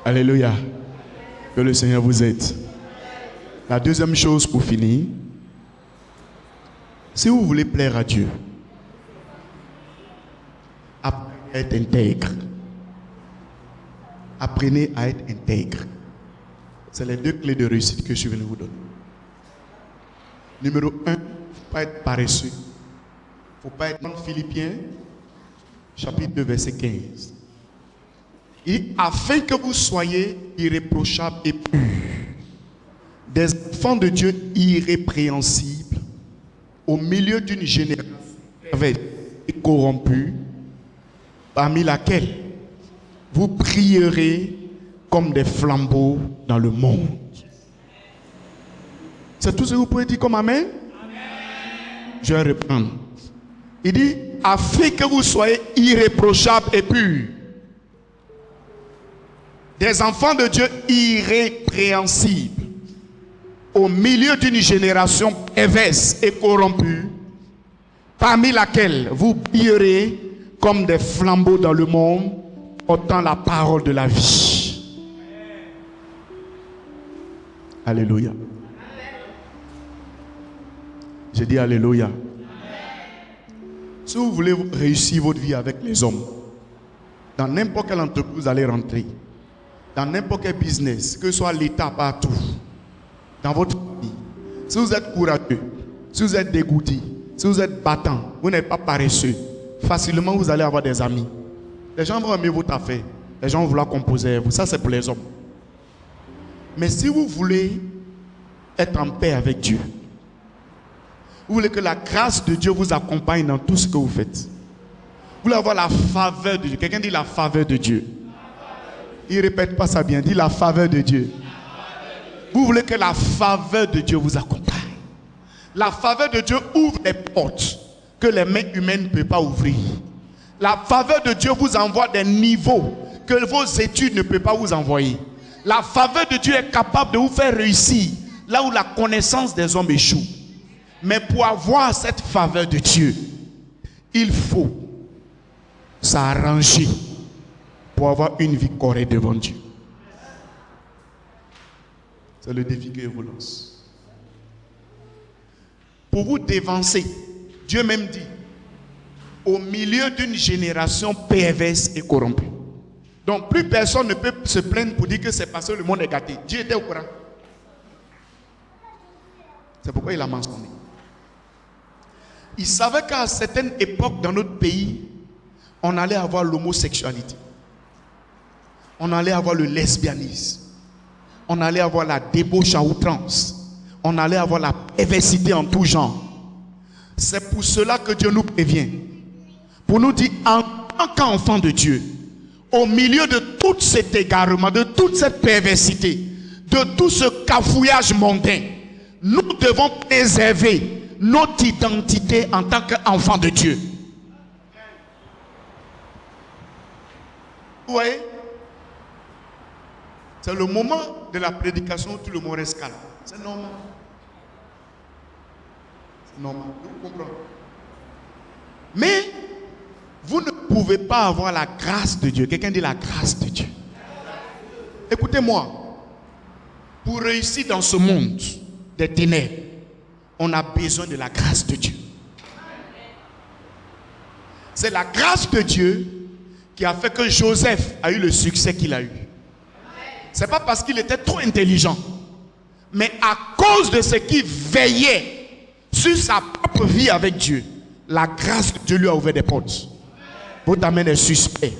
Alléluia. Que le Seigneur vous aide. La deuxième chose pour finir, si vous voulez plaire à Dieu, apprenez à être intègre. Apprenez à être intègre. C'est les deux clés de réussite que je viens de vous donner. Numéro 1, il ne faut pas être paresseux. Il ne faut pas être dans Philippiens, chapitre 2, verset 15. Et afin que vous soyez irréprochables et purs, des enfants de Dieu irrépréhensibles au milieu d'une génération perverse et corrompue, parmi laquelle vous brillerez comme des flambeaux dans le monde. C'est tout ce que vous pouvez dire comme amen? Je vais reprendre. Il dit, afin que vous soyez irréprochables et purs, des enfants de Dieu irrépréhensibles, au milieu d'une génération perverse et corrompue, parmi laquelle vous brillerez comme des flambeaux dans le monde, portant la parole de la vie. Alléluia. J'ai dit alléluia. Si vous voulez réussir votre vie avec les hommes, dans n'importe quelle entreprise vous allez rentrer, dans n'importe quel business, que ce soit l'État partout, dans votre famille, si vous êtes courageux, si vous êtes dégoûté, si vous êtes battant, vous n'êtes pas paresseux, facilement vous allez avoir des amis. Les gens vont aimer votre affaire, les gens vont vouloir composer avec vous. Ça, c'est pour les hommes. Mais si vous voulez être en paix avec Dieu, vous voulez que la grâce de Dieu vous accompagne dans tout ce que vous faites, vous voulez avoir la faveur de Dieu. Quelqu'un dit la faveur de Dieu. Il ne répète pas ça bien, dit la faveur de Dieu. Vous voulez que la faveur de Dieu vous accompagne. La faveur de Dieu ouvre les portes que les mains humaines ne peuvent pas ouvrir. La faveur de Dieu vous envoie des niveaux que vos études ne peuvent pas vous envoyer. La faveur de Dieu est capable de vous faire réussir là où la connaissance des hommes échoue. Mais pour avoir cette faveur de Dieu, il faut s'arranger pour avoir une vie correcte devant Dieu. C'est le défi que je vous lance. Pour vous dévancer, Dieu même dit, au milieu d'une génération perverse et corrompue. Donc plus personne ne peut se plaindre pour dire que c'est parce que le monde est gâté. Dieu était au courant. C'est pourquoi il a mentionné. Il savait qu'à certaines époques dans notre pays, on allait avoir l'homosexualité. On allait avoir le lesbianisme. On allait avoir la débauche à outrance. On allait avoir la perversité en tout genre. C'est pour cela que Dieu nous prévient. Pour nous dire, en tant qu'enfant de Dieu, au milieu de tout cet égarement, de toute cette perversité, de tout ce cafouillage mondain, nous devons préserver notre identité en tant qu'enfant de Dieu. Vous voyez? C'est le moment de la prédication où tout le monde reste calme. C'est normal. C'est normal. Vous comprenez? Mais vous ne pouvez pas avoir la grâce de Dieu. Quelqu'un dit la grâce de Dieu. Écoutez-moi. Pour réussir dans ce monde des ténèbres, on a besoin de la grâce de Dieu. C'est la grâce de Dieu qui a fait que Joseph a eu le succès qu'il a eu. C'est pas parce qu'il était trop intelligent, mais à cause de ce qu'il veillait sur sa propre vie avec Dieu, la grâce de Dieu lui a ouvert des portes. Vous t'amènez des suspects.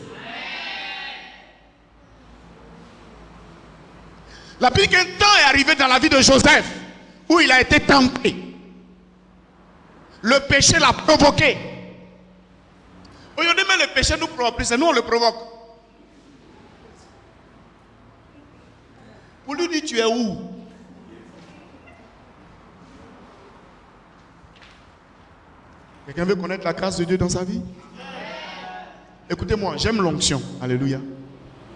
La Bible dit qu'un temps est arrivé dans la vie de Joseph où il a été tenté. Le péché l'a provoqué. Aujourd'hui, même le péché nous provoque, c'est nous on le provoque. Pour lui dire, tu es où? Quelqu'un veut connaître la grâce de Dieu dans sa vie? Écoutez-moi, j'aime l'onction. Alléluia.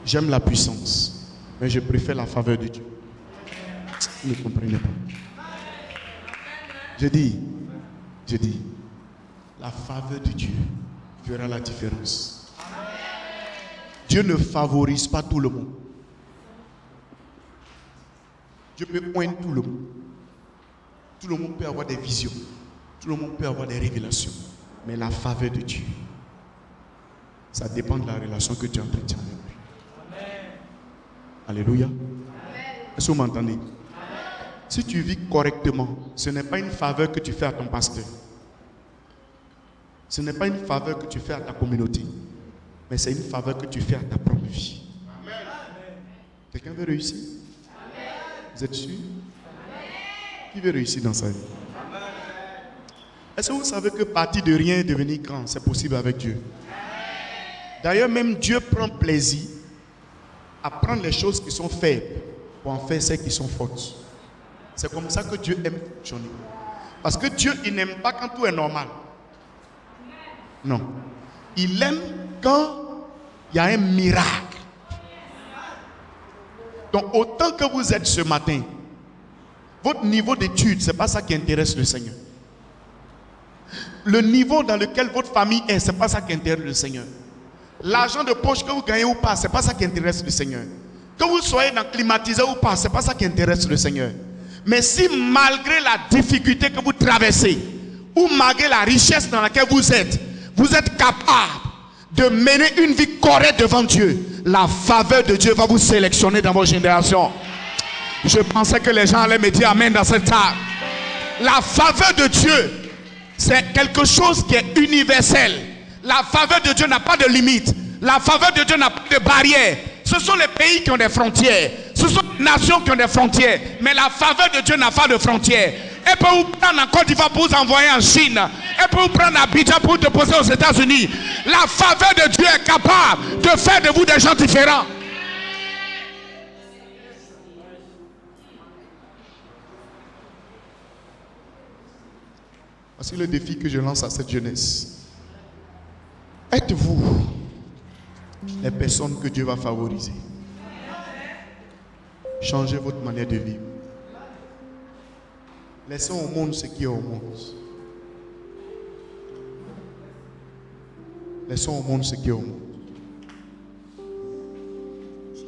J'aime la puissance. Mais je préfère la faveur de Dieu. Vous ne comprenez pas. Je dis, la faveur de Dieu fera la différence. Dieu ne favorise pas tout le monde. Dieu peut poindre tout le monde. Tout le monde peut avoir des visions. Tout le monde peut avoir des révélations. Mais la faveur de Dieu, ça dépend de la relation que tu entretiens avec lui. Alléluia. Est-ce que vous m'entendez? Si tu vis correctement, ce n'est pas une faveur que tu fais à ton pasteur. Ce n'est pas une faveur que tu fais à ta communauté. Mais c'est une faveur que tu fais à ta propre vie. Quelqu'un veut réussir? Vous êtes sûr? Qui veut réussir dans sa vie? Est-ce que vous savez que partir de rien et devenir grand, c'est possible avec Dieu? D'ailleurs, même Dieu prend plaisir à prendre les choses qui sont faibles pour en faire celles qui sont fortes. C'est comme ça que Dieu aime fonctionner. Parce que Dieu, il n'aime pas quand tout est normal. Non. Il aime quand il y a un miracle. Donc, autant que vous êtes ce matin, votre niveau d'étude, ce n'est pas ça qui intéresse le Seigneur. Le niveau dans lequel votre famille est, ce n'est pas ça qui intéresse le Seigneur. L'argent de poche que vous gagnez ou pas, ce n'est pas ça qui intéresse le Seigneur. Que vous soyez dans climatisé ou pas, ce n'est pas ça qui intéresse le Seigneur. Mais si malgré la difficulté que vous traversez, ou malgré la richesse dans laquelle vous êtes capable de mener une vie correcte devant Dieu, la faveur de Dieu va vous sélectionner dans vos générations. Je pensais que les gens allaient me dire amen dans cette table. La faveur de Dieu, c'est quelque chose qui est universel. La faveur de Dieu n'a pas de limite. La faveur de Dieu n'a pas de barrière. Ce sont les pays qui ont des frontières. Ce sont les nations qui ont des frontières. Mais la faveur de Dieu n'a pas de frontières. Elle peut vous prendre en Côte d'Ivoire pour vous envoyer en Chine. Elle peut vous prendre à Abidjan pour te poser aux États-Unis. La faveur de Dieu est capable de faire de vous des gens différents. Voici le défi que je lance à cette jeunesse. Êtes-vous les personnes que Dieu va favoriser? Changez votre manière de vivre. Laissons au monde ce qui est au monde. Laissons au monde ce qui est au monde.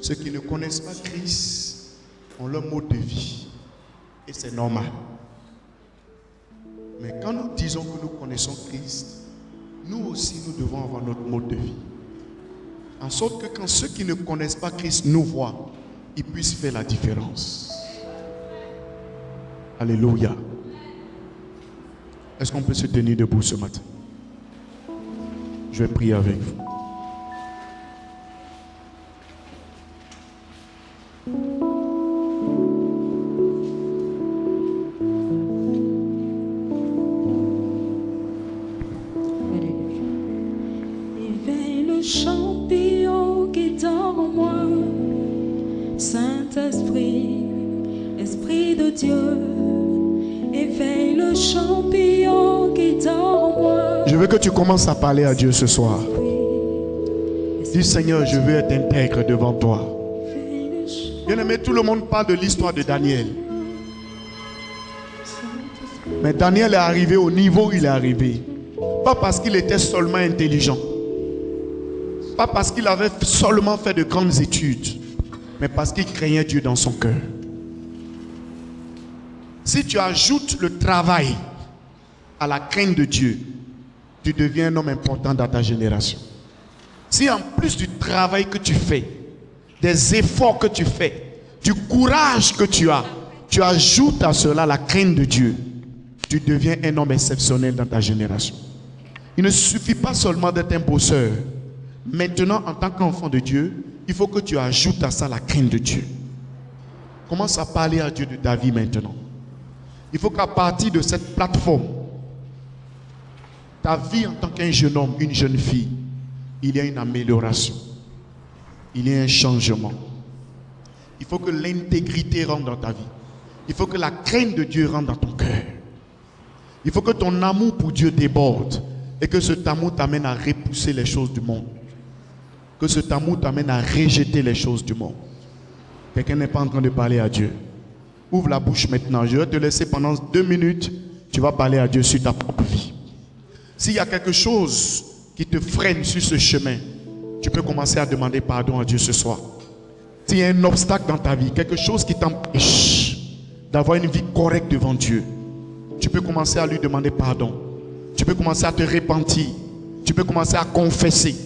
Ceux qui ne connaissent pas Christ ont leur mode de vie. Et c'est normal. Mais quand nous disons que nous connaissons Christ, nous aussi nous devons avoir notre mode de vie. En sorte que quand ceux qui ne connaissent pas Christ nous voient, ils puissent faire la différence. Alléluia. Est-ce qu'on peut se tenir debout ce matin? Je vais prier avec vous. Éveille le champignon qui dort en moi. Saint-Esprit, Esprit de Dieu, éveille le champignon qui dort en moi. Je veux que tu commences à parler à Dieu ce soir. Dis Seigneur, je veux être intègre devant toi. Bien-aimé, tout le monde parle de l'histoire de Daniel. Mais Daniel est arrivé au niveau où il est arrivé. Pas parce qu'il était seulement intelligent. Pas parce qu'il avait seulement fait de grandes études. Mais parce qu'il craignait Dieu dans son cœur. Si tu ajoutes le travail à la crainte de Dieu, tu deviens un homme important dans ta génération. Si en plus du travail que tu fais, des efforts que tu fais, du courage que tu as, tu ajoutes à cela la crainte de Dieu, tu deviens un homme exceptionnel dans ta génération. Il ne suffit pas seulement d'être un bosseur. Maintenant, en tant qu'enfant de Dieu, il faut que tu ajoutes à ça la crainte de Dieu. Commence à parler à Dieu de ta vie maintenant. Il faut qu'à partir de cette plateforme, ta vie en tant qu'un jeune homme, une jeune fille, il y a une amélioration. Il y a un changement. Il faut que l'intégrité rentre dans ta vie. Il faut que la crainte de Dieu rentre dans ton cœur. Il faut que ton amour pour Dieu déborde et que cet amour t'amène à repousser les choses du monde. Que cet amour t'amène à rejeter les choses du monde. Quelqu'un n'est pas en train de parler à Dieu. Ouvre la bouche maintenant. Je vais te laisser pendant 2 minutes. Tu vas parler à Dieu sur ta propre vie. S'il y a quelque chose qui te freine sur ce chemin, tu peux commencer à demander pardon à Dieu ce soir. S'il y a un obstacle dans ta vie, quelque chose qui t'empêche d'avoir une vie correcte devant Dieu, tu peux commencer à lui demander pardon. Tu peux commencer à te repentir. Tu peux commencer à confesser.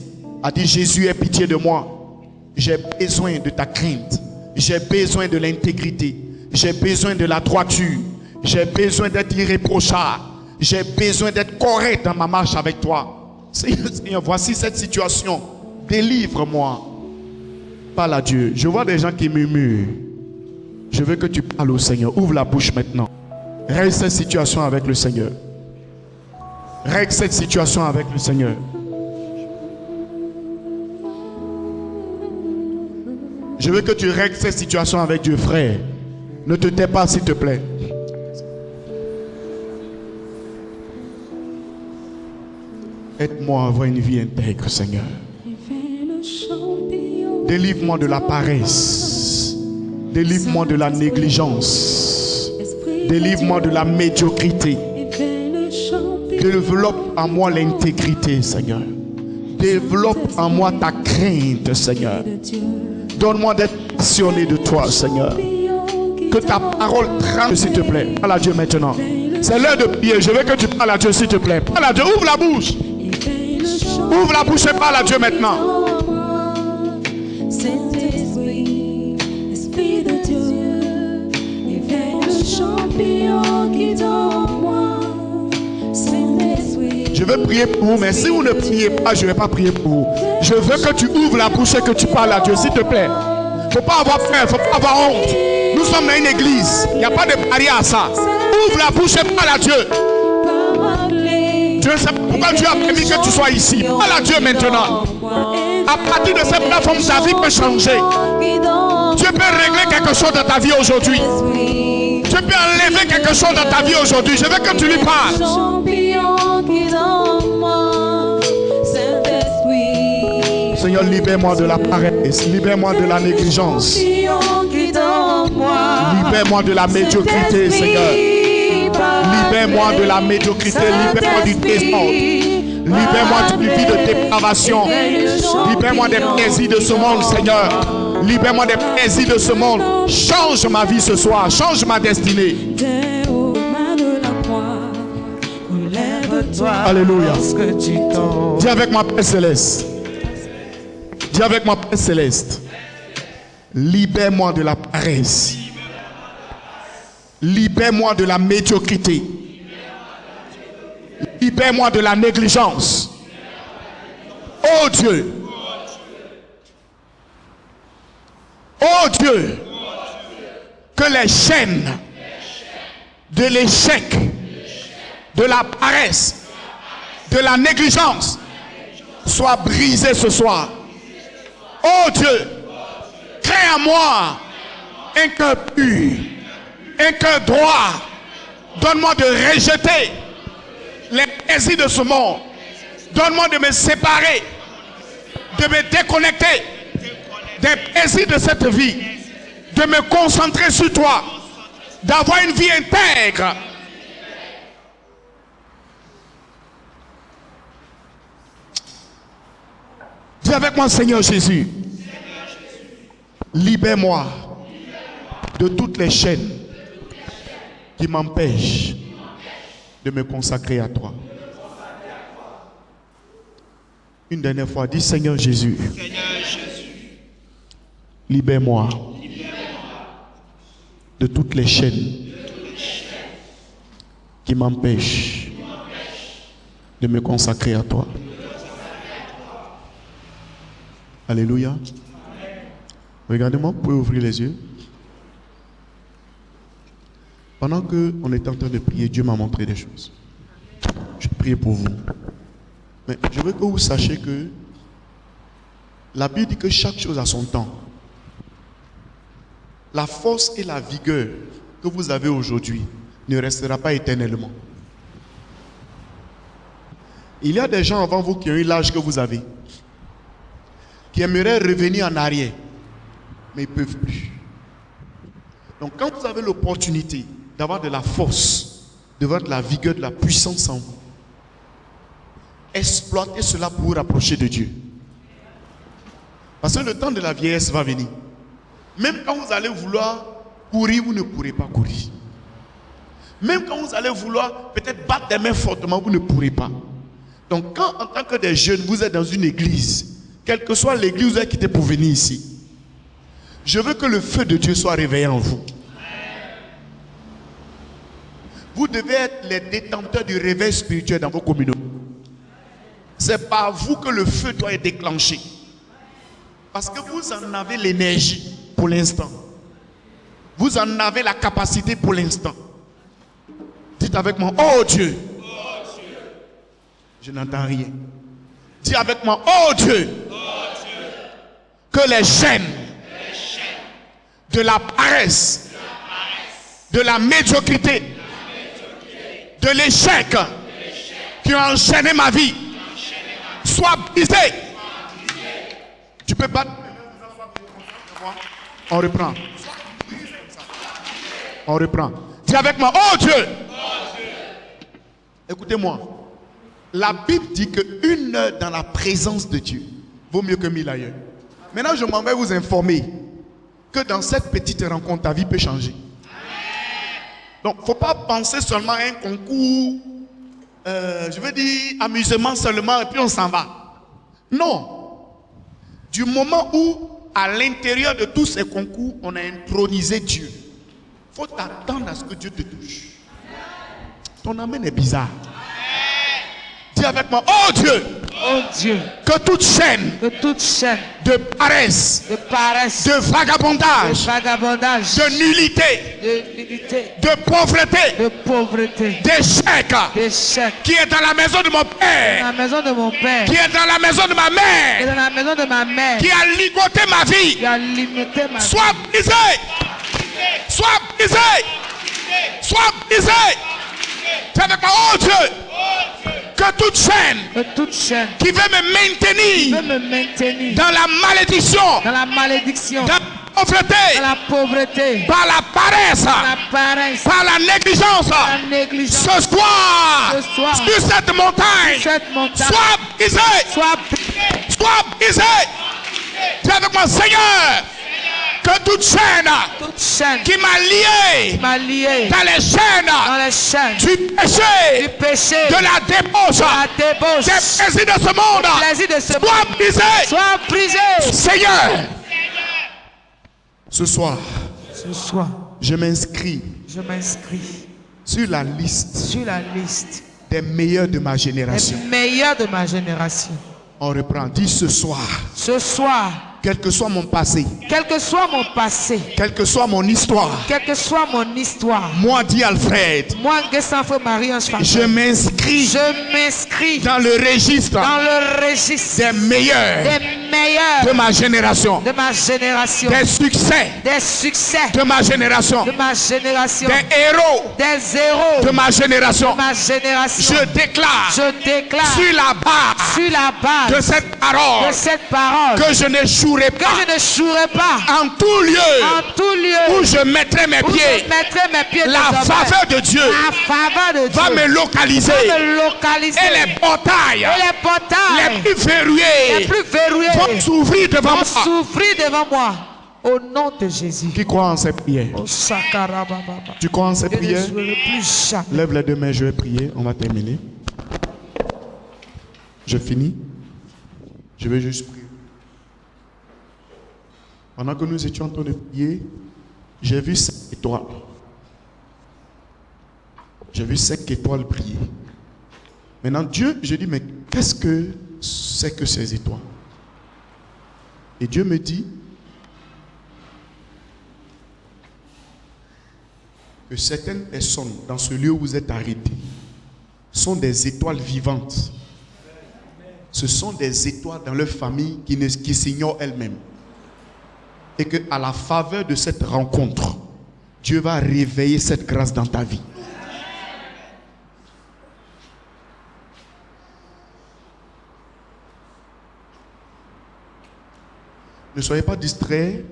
À dire Jésus, aie pitié de moi. J'ai besoin de ta crainte. J'ai besoin de l'intégrité. J'ai besoin de la droiture. J'ai besoin d'être irréprochable. J'ai besoin d'être correct dans ma marche avec toi. Seigneur, voici cette situation. Délivre-moi. Parle à Dieu. Je vois des gens qui murmurent. Je veux que tu parles au Seigneur. Ouvre la bouche maintenant. Règle cette situation avec le Seigneur. Règle cette situation avec le Seigneur. Je veux que tu règles cette situation avec Dieu, frère. Ne te tais pas, s'il te plaît. Aide-moi à avoir une vie intègre, Seigneur. Délivre-moi de la paresse. Délivre-moi de la négligence. Délivre-moi de la médiocrité. Développe en moi l'intégrité, Seigneur. Développe en moi ta crainte, Seigneur. Donne-moi d'être passionné de toi, Seigneur. Que ta parole tremble, s'il te plaît. Parle à Dieu maintenant. C'est l'heure de prier. Je veux que tu parles à Dieu, s'il te plaît. Parle à Dieu. Ouvre la bouche. Ouvre la bouche et parle à Dieu maintenant. Saint-Esprit, Esprit de Dieu, éveille le champion qui est en moi. Saint-Esprit. Je veux prier pour vous, mais si vous ne priez pas, je ne vais pas prier pour vous. Je veux que tu ouvres la bouche et que tu parles à Dieu, s'il te plaît. Il ne faut pas avoir peur, il ne faut pas avoir honte. Nous sommes dans une église. Il n'y a pas de barrière à ça. Ouvre la bouche et parle à Dieu. Je ne sais pas pourquoi Dieu a permis que tu sois ici. Parle à Dieu maintenant. À partir de cette plateforme, ta vie peut changer. Dieu peut régler quelque chose dans ta vie aujourd'hui. Dieu peut enlever quelque chose dans ta vie aujourd'hui. Je veux que tu lui parles. Seigneur, libère-moi de la paresse. Libère-moi de la négligence. Libère-moi de la médiocrité, Seigneur. Libère-moi de la médiocrité. Libère-moi du désordre. Libère-moi d'une vie de dépravation. Libère-moi des plaisirs de ce monde, Seigneur. Libère-moi des plaisirs de ce monde. Change ma vie ce soir. Change ma destinée. Alléluia. Dis avec moi, Père Céleste. Dis avec moi, Père Céleste. Libère-moi de la paresse. Libère-moi de la médiocrité. Libère-moi de la négligence. Oh Dieu. Oh Dieu. Que les chaînes de l'échec, de la paresse, de la négligence soient brisées ce soir. Oh Dieu. Crée en moi un cœur pur, un cœur droit. Donne-moi de rejeter les plaisirs de ce monde. Donne-moi de me séparer, de me déconnecter des plaisirs de cette vie, de me concentrer sur toi, d'avoir une vie intègre. Dis avec moi, Seigneur Jésus, libère-moi de toutes les chaînes qui m'empêchent de me consacrer à toi. Une dernière fois, dis Seigneur Jésus, libère-moi de toutes les chaînes qui m'empêchent de me consacrer à toi. Alléluia. Regardez-moi, vous pouvez ouvrir les yeux. Pendant qu'on est en train de prier, Dieu m'a montré des choses. Je prie pour vous. Mais je veux que vous sachiez que la Bible dit que chaque chose a son temps. La force et la vigueur que vous avez aujourd'hui ne restera pas éternellement. Il y a des gens avant vous qui ont eu l'âge que vous avez, qui aimeraient revenir en arrière, mais ils ne peuvent plus. Donc quand vous avez l'opportunité d'avoir de la force, d'avoir de la vigueur, de la puissance en vous, exploitez cela pour vous rapprocher de Dieu. Parce que le temps de la vieillesse va venir. Même quand vous allez vouloir courir, vous ne pourrez pas courir. Même quand vous allez vouloir peut-être battre des mains fortement, vous ne pourrez pas. Donc quand en tant que des jeunes, vous êtes dans une église, quelle que soit l'église où vous êtes quitté pour venir ici, je veux que le feu de Dieu soit réveillé en vous. Vous devez être les détenteurs du réveil spirituel dans vos communautés. C'est par vous que le feu doit être déclenché. Parce que vous en avez l'énergie pour l'instant. Vous en avez la capacité pour l'instant. Dites avec moi, oh Dieu. Je n'entends rien. Dis avec moi, oh Dieu. Que les chaînes de la paresse, de la médiocrité, de l'échec qui ont enchaîné ma vie, soient brisées. Tu peux pas. On reprend. On reprend. Dis avec moi, oh Dieu. Écoutez-moi. La Bible dit qu'une heure dans la présence de Dieu vaut mieux que 1000 ailleurs. Maintenant, je m'en vais vous informer que dans cette petite rencontre, ta vie peut changer. Donc, il ne faut pas penser seulement à un concours, je veux dire, amusement seulement, et puis on s'en va. Non. Du moment où, à l'intérieur de tous ces concours, on a intronisé Dieu, il faut t'attendre à ce que Dieu te touche. Ton amen est bizarre. Dis avec moi, oh Dieu, Oh Dieu, que toute chaîne de paresse, de vagabondage, de nullité, de pauvreté, d'échec, qui est dans la maison de mon père, qui est dans la maison de ma mère, qui a ligoté ma vie, soit brisé, soit brisé, soit brisé. Dis avec moi, oh Dieu, que toute chaîne qui veut me maintenir dans la malédiction, dans la pauvreté, par la paresse, par la négligence, ce soir, sur cette montagne, soit brisé, soit brisé. Dis avec moi, Seigneur, que toute chaîne qui m'a lié dans les chaînes du péché, de la débauche, des plaisirs de ce monde, soit brisé. Seigneur, ce soir, je m'inscris sur la liste des meilleurs de ma génération. On reprend, dis ce soir. Quel que soit mon passé, quelle que soit mon histoire, moi dit Alfred, je m'inscris dans le registre des meilleurs de ma génération, des succès de ma génération, des héros de ma génération. Je déclare sur la base de cette parole que je ne jouerai pas en tout lieu où je mettrai mes pieds. La faveur de Dieu va me localiser et les portails les plus verrouillés vont s'ouvrir devant moi. Au nom de Jésus. Qui croit en ces prières? Tu crois en ces prières? Lève les deux mains, je vais prier. On va terminer. Je finis. Je vais juste prier. Pendant que nous étions en train de prier, j'ai vu 5 étoiles. J'ai vu 5 étoiles briller. Maintenant, Dieu, je dis, mais qu'est-ce que c'est que ces étoiles? Et Dieu me dit que certaines personnes dans ce lieu où vous êtes arrêtés sont des étoiles vivantes. Ce sont des étoiles dans leur famille qui s'ignorent elles-mêmes. Et qu'à la faveur de cette rencontre, Dieu va réveiller cette grâce dans ta vie. Ne soyez pas distraits,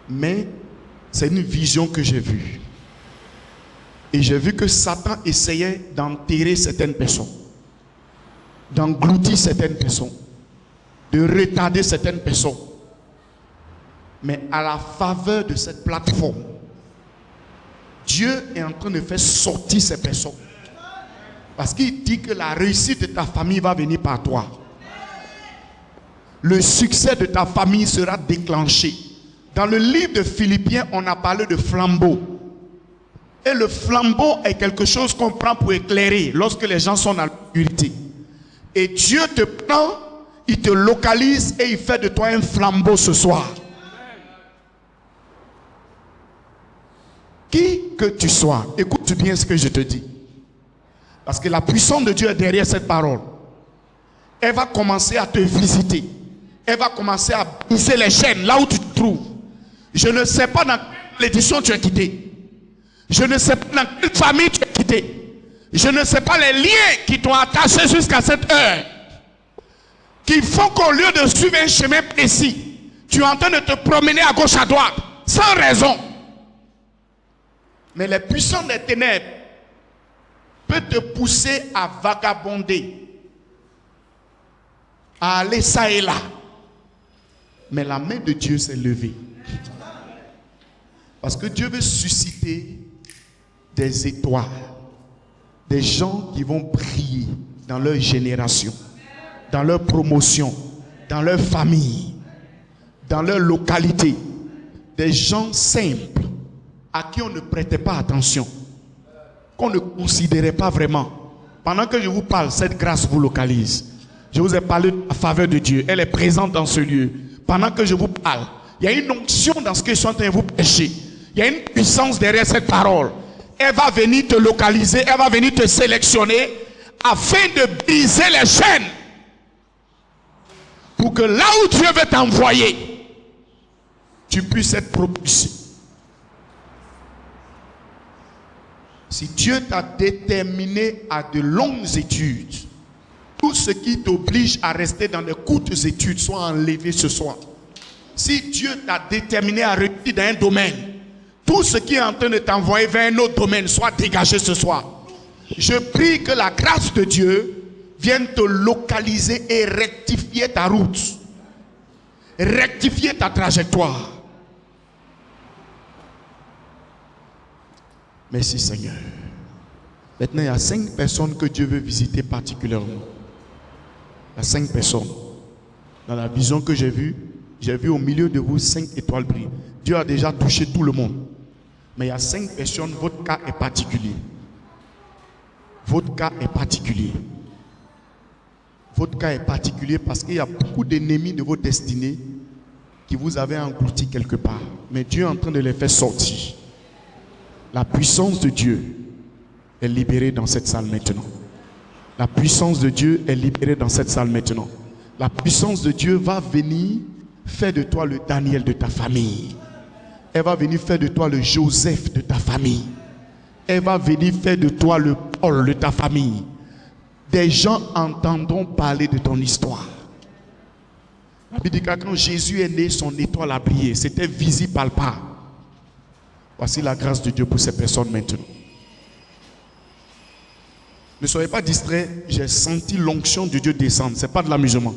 mais c'est une vision que j'ai vue. Et j'ai vu que Satan essayait d'enterrer certaines personnes, d'engloutir certaines personnes, de retarder certaines personnes. Mais à la faveur de cette plateforme, Dieu est en train de faire sortir ces personnes. Parce qu'il dit que la réussite de ta famille va venir par toi. Le succès de ta famille sera déclenché. Dans le livre de Philippiens, on a parlé de flambeau. Et le flambeau est quelque chose qu'on prend pour éclairer lorsque les gens sont dans l'obscurité. Et Dieu te prend, il te localise et il fait de toi un flambeau ce soir. Qui que tu sois, écoute bien ce que je te dis. Parce que la puissance de Dieu est derrière cette parole. Elle va commencer à te visiter. Elle va commencer à briser les chaînes là où tu te trouves. Je ne sais pas dans quelle édition tu es quitté. Je ne sais pas dans quelle famille tu es quitté. Je ne sais pas les liens qui t'ont attaché jusqu'à cette heure. Qui font qu'au lieu de suivre un chemin précis, tu es en train de te promener à gauche à droite, sans raison. Mais les puissants des ténèbres peuvent te pousser à vagabonder, à aller ça et là. Mais la main de Dieu s'est levée. Parce que Dieu veut susciter des étoiles, des gens qui vont briller dans leur génération, dans leur promotion, dans leur famille, dans leur localité. Des gens simples à qui on ne prêtait pas attention, qu'on ne considérait pas vraiment. Pendant que je vous parle, cette grâce vous localise. Je vous ai parlé de la faveur de Dieu. Elle est présente dans ce lieu. Pendant que je vous parle, il y a une onction dans ce que je suis en train de vous prêcher. Il y a une puissance derrière cette parole. Elle va venir te localiser, elle va venir te sélectionner afin de briser les chaînes. Pour que là où Dieu veut t'envoyer, tu puisses être propulsé. Si Dieu t'a déterminé à de longues études, tout ce qui t'oblige à rester dans de courtes études soit enlevé ce soir. Si Dieu t'a déterminé à réussir dans un domaine, tout ce qui est en train de t'envoyer vers un autre domaine soit dégagé ce soir. Je prie que la grâce de Dieu vienne te localiser et rectifier ta route. Rectifier ta trajectoire. Merci Seigneur. Maintenant, il y a 5 personnes que Dieu veut visiter particulièrement. Il y a 5 personnes. Dans la vision que j'ai vue au milieu de vous 5 étoiles brillent. Dieu a déjà touché tout le monde. Mais il y a 5 personnes, votre cas est particulier. Votre cas est particulier. Votre cas est particulier parce qu'il y a beaucoup d'ennemis de votre destinée qui vous avaient englouti quelque part. Mais Dieu est en train de les faire sortir. La puissance de Dieu est libérée dans cette salle maintenant. La puissance de Dieu est libérée dans cette salle maintenant. La puissance de Dieu va venir faire de toi le Daniel de ta famille. Elle va venir faire de toi le Joseph de ta famille. Elle va venir faire de toi le Paul de ta famille. Des gens entendront parler de ton histoire. La Bible dit que quand Jésus est né, son étoile a brillé. C'était visible, palpable. Voici la grâce de Dieu pour ces personnes maintenant. Ne soyez pas distraits. J'ai senti l'onction de Dieu descendre. Ce n'est pas de l'amusement.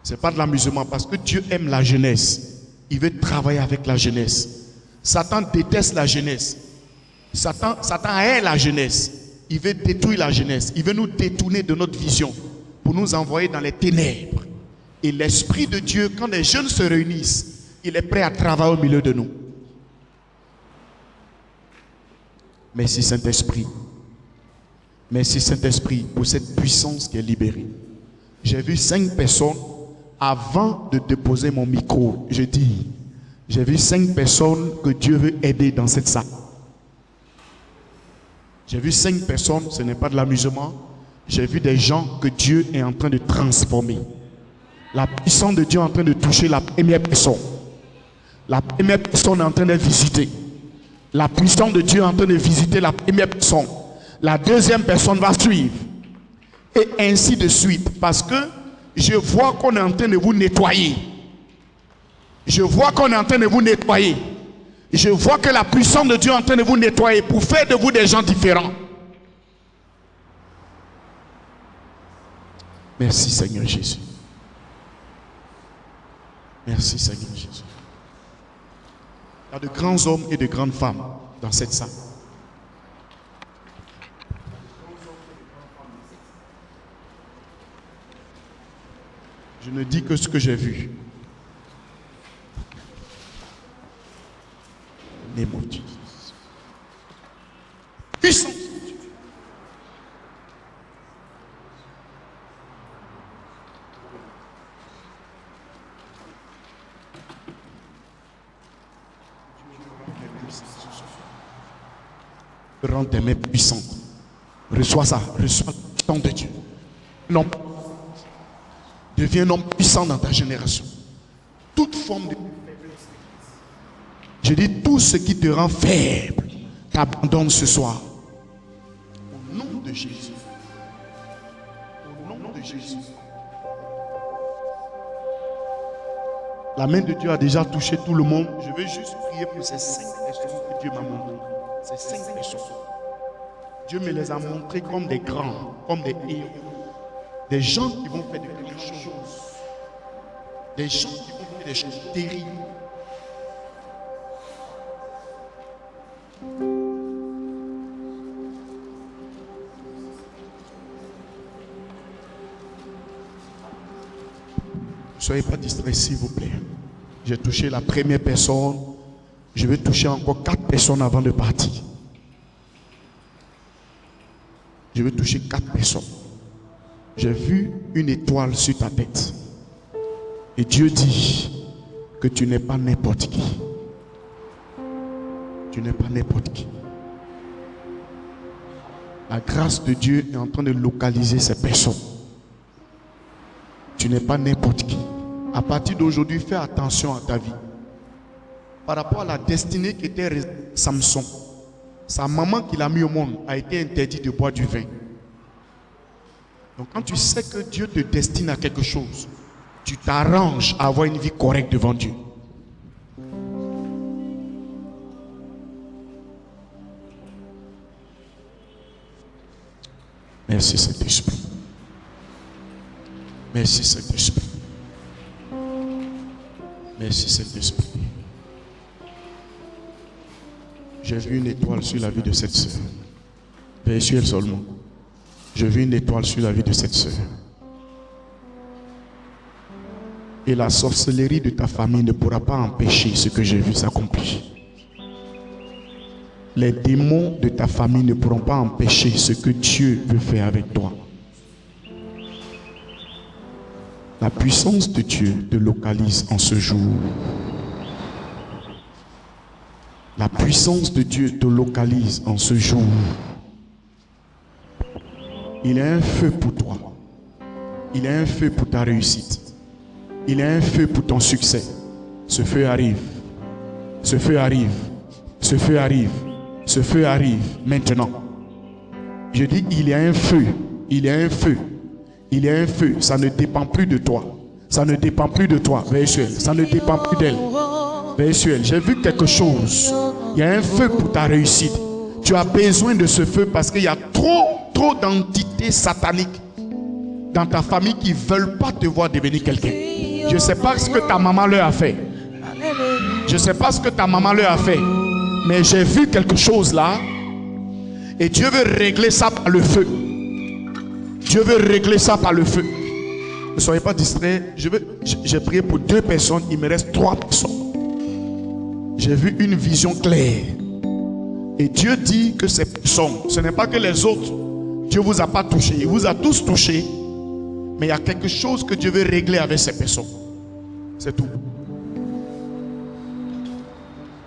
Ce n'est pas de l'amusement parce que Dieu aime la jeunesse. Il veut travailler avec la jeunesse. Satan déteste la jeunesse. Satan hait la jeunesse. Il veut détruire la jeunesse. Il veut nous détourner de notre vision pour nous envoyer dans les ténèbres. Et l'Esprit de Dieu, quand les jeunes se réunissent, il est prêt à travailler au milieu de nous. Merci Saint-Esprit. Merci Saint-Esprit pour cette puissance qui est libérée. J'ai vu 5 personnes avant de déposer mon micro. Je dis, j'ai vu 5 personnes que Dieu veut aider dans cette salle. J'ai vu 5 personnes, ce n'est pas de l'amusement. J'ai vu des gens que Dieu est en train de transformer. La puissance de Dieu est en train de toucher la première personne. La première personne est en train de visiter. La puissance de Dieu est en train de visiter la première personne. La deuxième personne va suivre. Et ainsi de suite. Parce que je vois qu'on est en train de vous nettoyer. Je vois qu'on est en train de vous nettoyer. Je vois que la puissance de Dieu est en train de vous nettoyer pour faire de vous des gens différents. Merci Seigneur Jésus. Merci Seigneur Jésus. Il y a de grands hommes et de grandes femmes dans cette salle. Je ne dis que ce que j'ai vu. Name of Jesus. Puissance. Rends tes mains puissantes. Reçois ça. Reçois le temps de Dieu. Non. Deviens un homme puissant dans ta génération. Toute forme de faiblesse. Je dis, tout ce qui te rend faible, t'abandonne ce soir. Au nom de Jésus. Au nom de Jésus. La main de Dieu a déjà touché tout le monde. Je vais juste prier pour ces 5 personnes que Dieu m'a montrées. Ces 5 personnes. Dieu me les a montrées comme des grands, comme des héros. Des gens qui vont faire de grandes choses. Des gens qui vont faire des choses terribles. Ne soyez pas distraits, s'il vous plaît. J'ai touché la première personne. Je vais toucher encore 4 personnes avant de partir. Je vais toucher 4 personnes. J'ai vu une étoile sur ta tête. Et Dieu dit que tu n'es pas n'importe qui. Tu n'es pas n'importe qui. La grâce de Dieu est en train de localiser ces personnes. Tu n'es pas n'importe qui. À partir d'aujourd'hui, fais attention à ta vie. Par rapport à la destinée qui était Samson, sa maman qui l'a mis au monde a été interdite de boire du vin. Donc quand tu sais que Dieu te destine à quelque chose, tu t'arranges à avoir une vie correcte devant Dieu. Merci Saint-Esprit. Merci Saint-Esprit. Merci Saint-Esprit. J'ai vu une étoile sur la vie de cette sœur. Sur elle seulement. J'ai vu une étoile sur la vie de cette sœur. Et la sorcellerie de ta famille ne pourra pas empêcher ce que j'ai vu s'accomplir. Les démons de ta famille ne pourront pas empêcher ce que Dieu veut faire avec toi. La puissance de Dieu te localise en ce jour. La puissance de Dieu te localise en ce jour. Il a un feu pour toi. Il a un feu pour ta réussite. Il a un feu pour ton succès. Ce feu arrive. Ce feu arrive. Ce feu arrive. Ce feu arrive maintenant. Je dis, il y a un feu. Il y a un feu. Il y a un feu. Ça ne dépend plus de toi. Ça ne dépend plus de toi. Ça ne dépend plus d'elle. J'ai vu quelque chose. Il y a un feu pour ta réussite. Tu as besoin de ce feu parce qu'il y a trop d'entités sataniques dans ta famille qui ne veulent pas te voir devenir quelqu'un. Je ne sais pas ce que ta maman leur a fait. Je ne sais pas ce que ta maman leur a fait. Mais j'ai vu quelque chose là. Et Dieu veut régler ça par le feu. Dieu veut régler ça par le feu. Ne soyez pas distraits. J'ai prié pour 2 personnes. Il me reste 3 personnes. J'ai vu une vision claire. Et Dieu dit que ces personnes, ce n'est pas que les autres. Dieu ne vous a pas touché. Il vous a tous touché. Mais il y a quelque chose que Dieu veut régler avec ces personnes. C'est tout.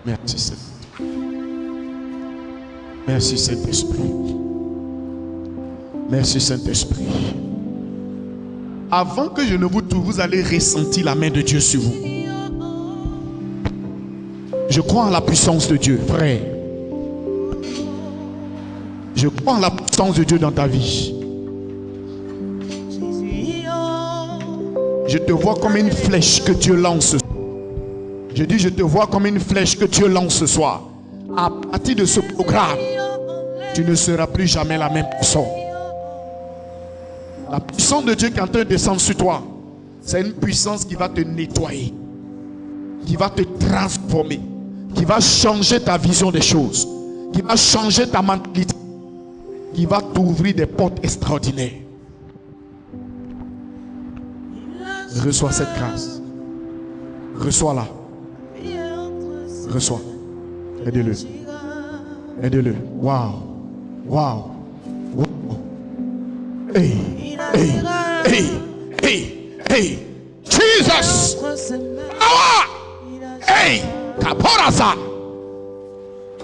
Merci Saint-Esprit. Merci Saint-Esprit. Merci Saint-Esprit. Avant que je ne vous touche, vous allez ressentir la main de Dieu sur vous. Je crois en la puissance de Dieu, frère. Je crois en la puissance de Dieu dans ta vie. Je te vois comme une flèche que Dieu lance. Je dis, je te vois comme une flèche que Dieu lance ce soir. À partir de ce programme, tu ne seras plus jamais la même personne. La puissance de Dieu qui est en train de descendre sur toi, c'est une puissance qui va te nettoyer, qui va te transformer, qui va changer ta vision des choses, qui va changer ta mentalité, qui va t'ouvrir des portes extraordinaires. Reçois cette grâce. Reçois-la. Reçois. Aide-le. Aide-le. Wow. Wow. Wow. Hey. Hey. Hey. Hey. Hey. Jesus. Power. Hey. Kaporasa.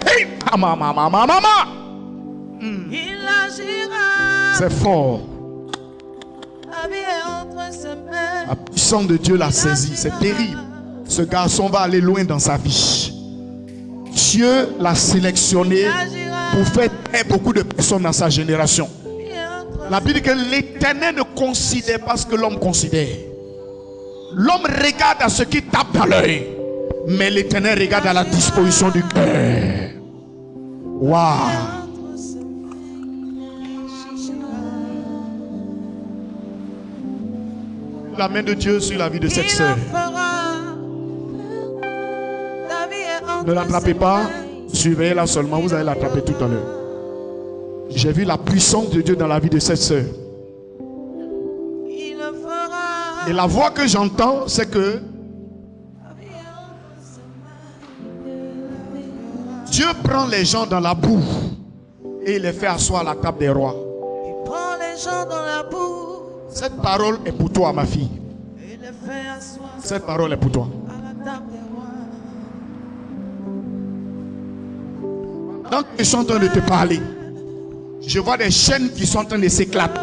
Hey. Mama. Il agira. C'est fort. La vie est entre ses mains. La puissance de Dieu l'a saisi. C'est terrible. Ce garçon va aller loin dans sa vie. Dieu l'a sélectionné pour faire taire beaucoup de personnes dans sa génération. La Bible dit que l'Éternel ne considère pas ce que l'homme considère. L'homme regarde à ce qui tape dans l'œil, mais l'Éternel regarde à la disposition du cœur. Waouh! La main de Dieu sur la vie de cette sœur. Ne l'attrapez pas, suivez-la seulement, vous allez l'attraper tout à l'heure. J'ai vu la puissance de Dieu dans la vie de cette sœur. Et la voix que j'entends, c'est que Dieu prend les gens dans la boue et il les fait asseoir à la table des rois. Il prend les gens dans la boue. Cette parole est pour toi, ma fille. Et les fait asseoir Cette parole est pour toi. à la table des rois. Quand je suis en train de te parler, je vois des chaînes qui sont en train de s'éclater.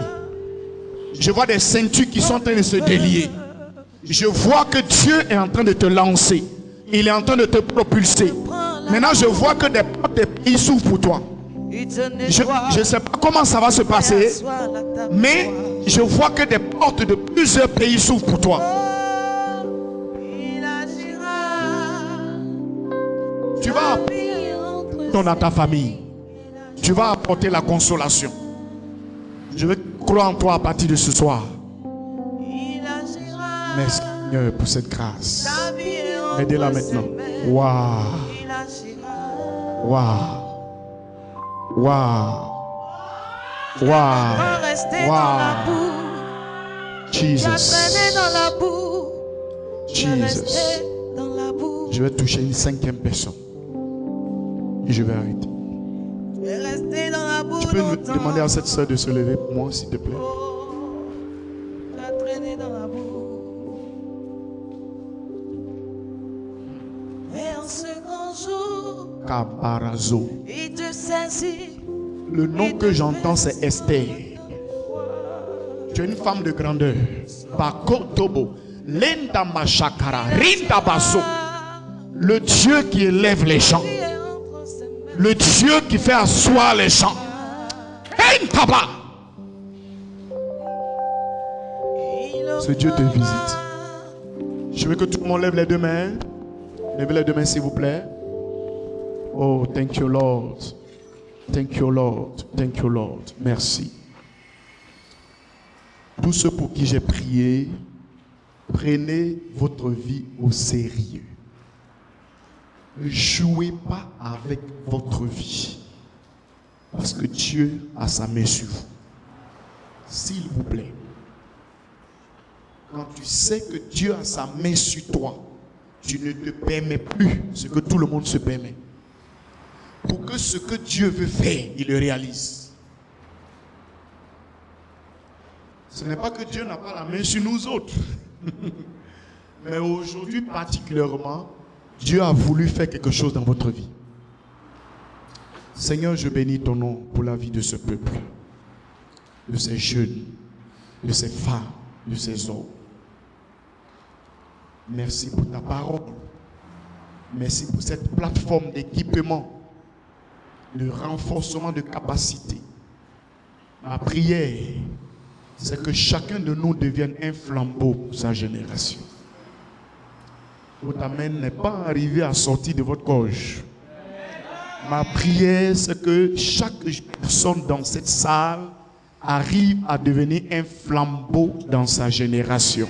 Je vois des ceintures qui sont en train de se délier. Je vois que Dieu est en train de te lancer. Il est en train de te propulser. Maintenant, je vois que des portes des pays s'ouvrent pour toi. Je ne sais pas comment ça va se passer, mais je vois que des portes de plusieurs pays s'ouvrent pour toi. Il agira. Tu vas apporter à ta famille. Tu vas apporter la consolation. Je veux croire en toi à partir de ce soir. Il agira. Merci Seigneur pour cette grâce. La vie est entre Aidez-la ses maintenant. mains. Waouh. Il agira. Waouh. Waouh. Pas Waouh. rester dans la Wow. boue. Jesus. Traîner dans la boue. Jesus. Rester dans la boue. Je vais toucher une 5e personne. Et je vais arrêter. Et rester dans la boue Tu peux me longtemps. demander à cette soeur de se lever pour moi, s'il te plaît. Tu as traîné dans la boue. Et en ce grand jour, Kabarazo. il te saisit. Le nom que j'entends, c'est Esther. Tu es une femme de grandeur. Bakotobo. Lenda Mashakara. Rinda Baso. Le Dieu qui élève les gens. Le Dieu qui fait asseoir les gens. Hentaba. Ce Dieu te visite. Je veux que tout le monde lève les deux mains. Lèvez les deux mains, s'il vous plaît. Oh, thank you, Lord. Thank you, Lord. Thank you, Lord. Merci. Tous ceux pour qui j'ai prié, prenez votre vie au sérieux. Ne jouez pas avec votre vie. Parce que Dieu a sa main sur vous. S'il vous plaît. Quand tu sais que Dieu a sa main sur toi, tu ne te permets plus ce que tout le monde se permet. Pour que ce que Dieu veut faire, il le réalise. Ce n'est pas que Dieu n'a pas la main sur nous autres. Mais aujourd'hui particulièrement, Dieu a voulu faire quelque chose dans votre vie. Seigneur, je bénis ton nom pour la vie de ce peuple, de ces jeunes, de ces femmes, de ces hommes. Merci pour ta parole. Merci pour cette plateforme d'équipement, de renforcement de capacité. Ma prière, c'est que chacun de nous devienne un flambeau pour sa génération. Votre amen n'est pas arrivé à sortir de votre gorge. Ma prière, c'est que chaque personne dans cette salle arrive à devenir un flambeau dans sa génération.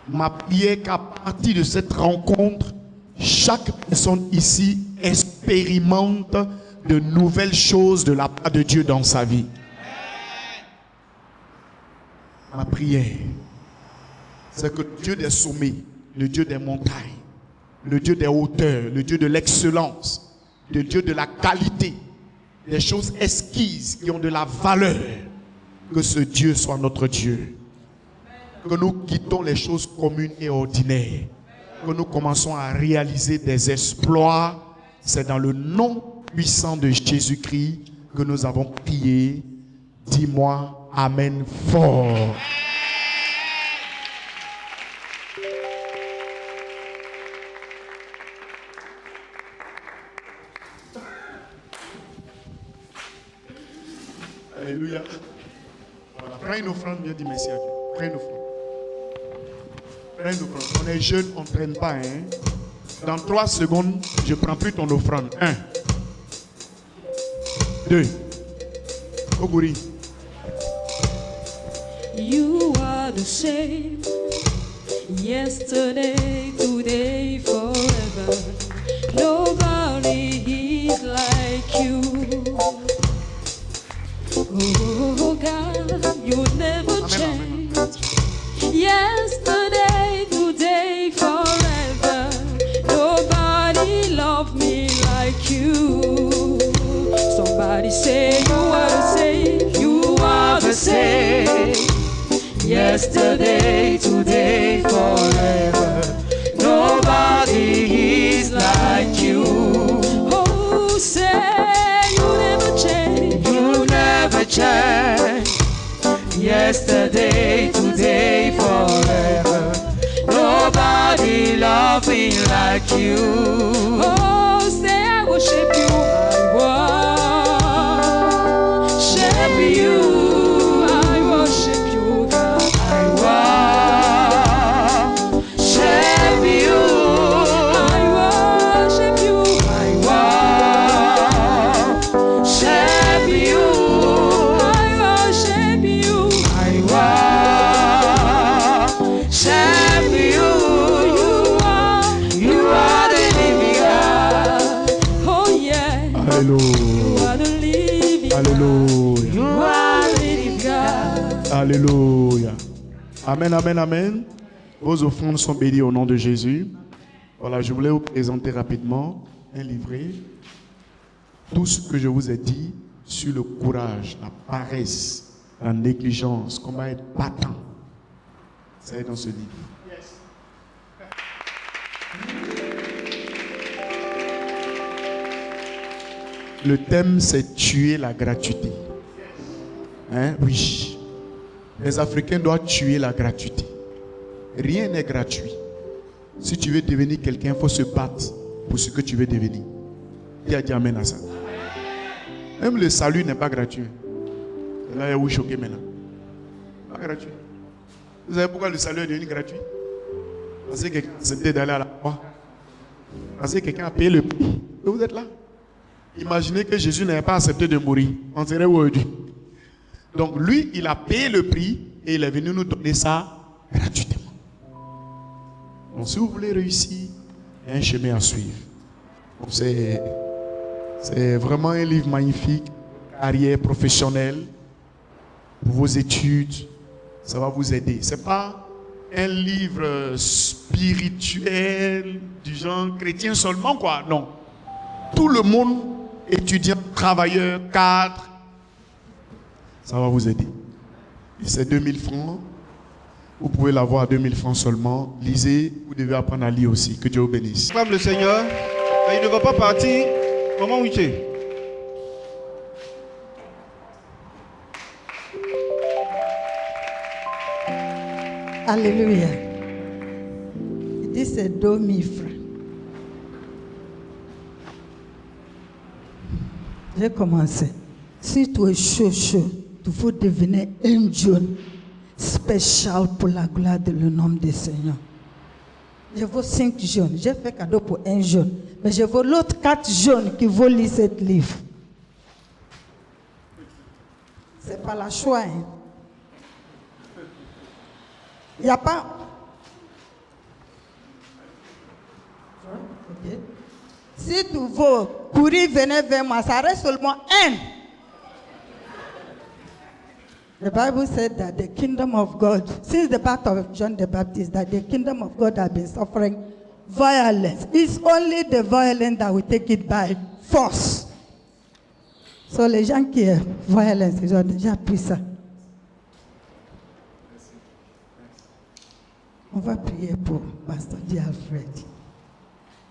Ma prière qu'à partir de cette rencontre, chaque personne ici expérimente de nouvelles choses de la part de Dieu dans sa vie. Ma prière, c'est que Dieu des sommets, le Dieu des montagnes, le Dieu des hauteurs, le Dieu de l'excellence, le Dieu de la qualité, des choses exquises qui ont de la valeur, que ce Dieu soit notre Dieu. Que nous quittons les choses communes et ordinaires, que nous commençons à réaliser des exploits. C'est dans le nom puissant de Jésus-Christ que nous avons prié. Dis-moi Amen fort. Alléluia. Voilà. Prends une offrande, viens dire merci à Dieu. Prends une offrande. Prends une offrande. On est jeune, on ne traîne pas. Hein? Dans 3 secondes, je ne prends plus ton offrande. 1, 2. Oguri. You are the same, yesterday, today, forever. Nobody is like you. Oh God, you never change. Yesterday, today, forever. Nobody loved me like you. Somebody say you are the same. You are the same. Yesterday, today, forever. Nobody is like you. Oh, say you never change. You never change. Yesterday, today, forever. Nobody loves me like you. Oh, say I worship you. I worship you. Alléluia. Amen, amen, amen. Vos offrandes sont bénies au nom de Jésus. Voilà, je voulais vous présenter rapidement un livret. Tout ce que je vous ai dit sur le courage, la paresse, la négligence, comment être battant. C'est dans ce livre. Le thème, c'est tuer la gratuité. Hein? Oui. Les Africains doivent tuer la gratuité. Rien n'est gratuit. Si tu veux devenir quelqu'un, il faut se battre pour ce que tu veux devenir. Qui a dit amen à ça? Même le salut n'est pas gratuit. Là, il y a où choquer maintenant. Pas gratuit. Vous savez pourquoi le salut est devenu gratuit? Parce que quelqu'un a accepté d'aller à la croix. Parce que quelqu'un a payé le prix. Et vous êtes là. Imaginez que Jésus n'avait pas accepté de mourir. On serait où aujourd'hui? Donc lui, il a payé le prix et il est venu nous donner ça gratuitement. Donc si vous voulez réussir, il y a un chemin à suivre. C'est vraiment un livre magnifique, carrière professionnelle, pour vos études, ça va vous aider. Ce n'est pas un livre spirituel du genre chrétien seulement, quoi. Non. Tout le monde, étudiant, travailleur, cadre, ça va vous aider. Et c'est 2000 francs. Vous pouvez l'avoir à 2000 francs seulement. Lisez, vous devez apprendre à lire aussi. Que Dieu vous bénisse. Acclame le Seigneur. Il ne va pas partir. Comment où tu es? Alléluia. Il dit c'est 2000 francs. Je vais commencer. Si tu es chaud, tu faut devenir un jeune spécial pour la gloire de le nom du Seigneur. Je veux 5 jeunes. J'ai fait cadeau pour un jeune. Mais je veux l'autre 4 jeunes qui vont lire ce livre. C'est pas la choix. Hein. Il n'y a pas. Okay. Si tu veux courir, venez vers moi. Ça reste seulement un. The Bible said that the kingdom of God, since the birth of John the Baptist, that the kingdom of God has been suffering violence. It's only the violent that will take it by force. So les gens qui ont violence, ils ont déjà pris ça. On va prier pour Pasteur D. Alfred.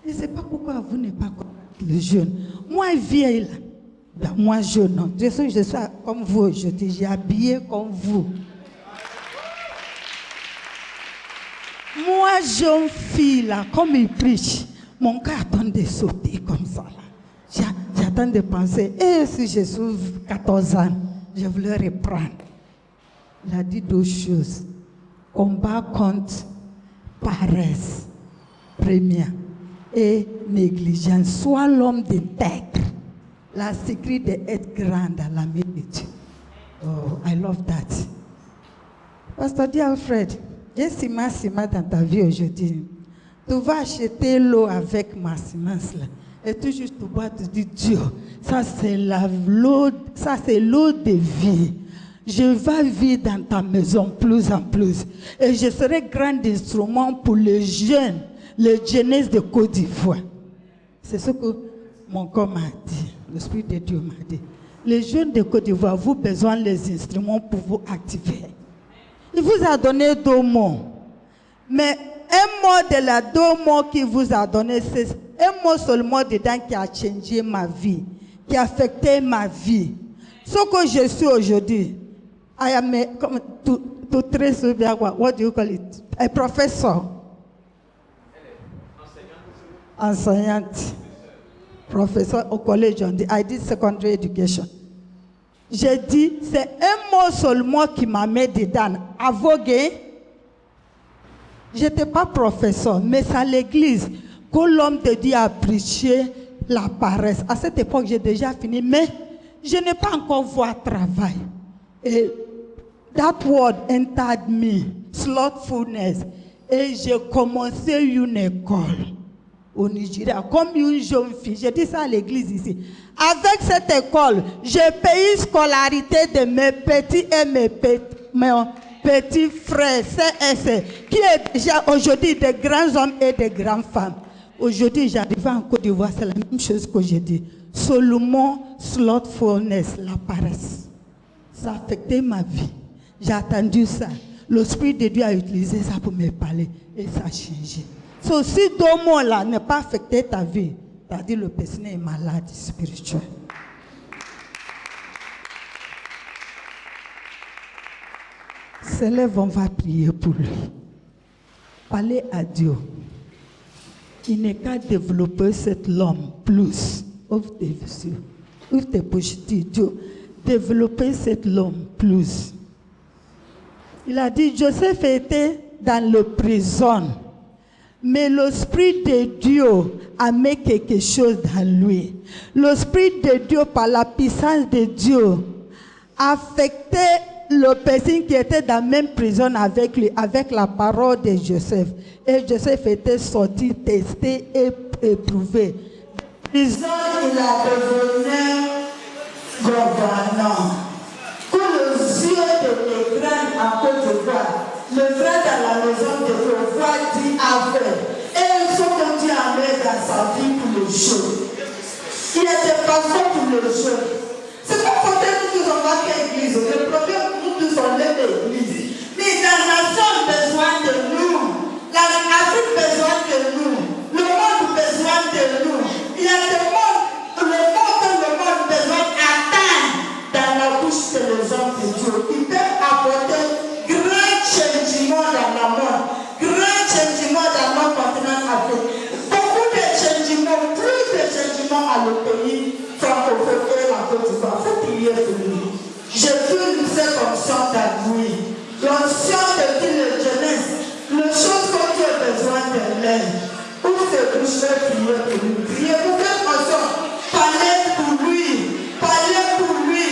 Je ne sais pas pourquoi vous n'êtes pas comme le jeune. Moi vieille, ben moi jeune. Je suis comme vous aujourd'hui, j'ai habillé comme vous. Moi, jeune fille, là, comme il prêche, mon cœur attend de sauter comme ça. Là. J'attends de penser, et si je suis 14 ans, je voulais reprendre. Il a dit 2 choses. Combat contre paresse, première, et négligence. Sois l'homme d'intègre. La secret d'être grand dans la main de Dieu. Oh, I love that. Pasteur D. Alfred, j'ai ciment dans ta vie aujourd'hui. Tu vas acheter l'eau avec ma semence là. Et tout juste tu bois, tu dis Dieu, ça c'est l'eau de vie. Je vais vivre dans ta maison plus en plus. Et je serai grand instrument pour les jeunes, les jeunesses de Côte d'Ivoire. C'est ce que mon corps m'a dit. L'Esprit de Dieu m'a dit. Les jeunes de Côte d'Ivoire, vous avez besoin des instruments pour vous activer. Il vous a donné 2 mots. Mais un mot de la 2 mots qu'il vous a donné, c'est un mot seulement dedans qui a changé ma vie, qui a affecté ma vie. Ce que je suis aujourd'hui, I am to trace what do you call it? A professor. Enseignante. Professeur au collège, I did secondary education. J'ai dit, c'est un mot seulement qui m'a mis dedans. Avoué, je n'étais pas professeur, mais c'est à l'église que l'homme de Dieu a prêché la paresse. À cette époque, j'ai déjà fini, mais je n'ai pas encore vu travail. Et that word entered me, slothfulness. Et j'ai commencé une école au Nigeria, comme une jeune fille. J'ai dit ça à l'église ici. Avec cette école, j'ai payé scolarité de mes petits et mes petits frères, qui est déjà aujourd'hui des grands hommes et des grandes femmes. Aujourd'hui, j'arrive en Côte d'Ivoire, c'est la même chose que j'ai dit. Seulement, slothfulness, la paresse. Ça a affecté ma vie. J'ai attendu ça. L'Esprit de Dieu a utilisé ça pour me parler et ça a changé. So, si 2 mots-là n'ont pas affecté ta vie, c'est-à-dire le personne est malade spirituel. S'élève, on va prier pour lui. Parler à Dieu. Il n'est qu'à développer cet homme plus. Ouvre tes yeux. Ouvre tes poches. Dieu, développer cet homme plus. Il a dit, Joseph était dans le prison. Mais l'Esprit de Dieu a mis quelque chose dans lui. L'Esprit de Dieu, par la puissance de Dieu, a affecté le personne qui était dans la même prison avec lui, avec la parole de Joseph. Et Joseph était sorti, testé et éprouvé. Prison, il a devenu gouverneur. Pour les yeux de l'écran en Côte d'Ivoire, le frère dans la maison de Jéhovah dit avec. Et ce que Dieu a mis dans sa vie pour le jeu. Il y a des façons pour le jeu. C'est pas forcément que nous sommes à l'église. Le problème, nous tous sommes à l'église. Mais la nation a besoin de nous. L'Afrique a besoin de nous. Le monde a besoin de nous. Il y a des mondes, le monde que le monde a besoin d'atteindre dans la bouche de les hommes de Dieu. Il peut apporter grand changement dans la monde, grand changement dans notre continent africain. Beaucoup de changements, plus de changements à le pays francophone et la Côte d'Ivoire. Il faut prier pour lui. Je veux cette onction d'appui, l'onction de dire le jeunesse, les choses que tu as besoin de l'aide. Ouvre tes bouches et prier pour lui. Priez pour cette onction. Parlez pour lui. Parlez pour lui.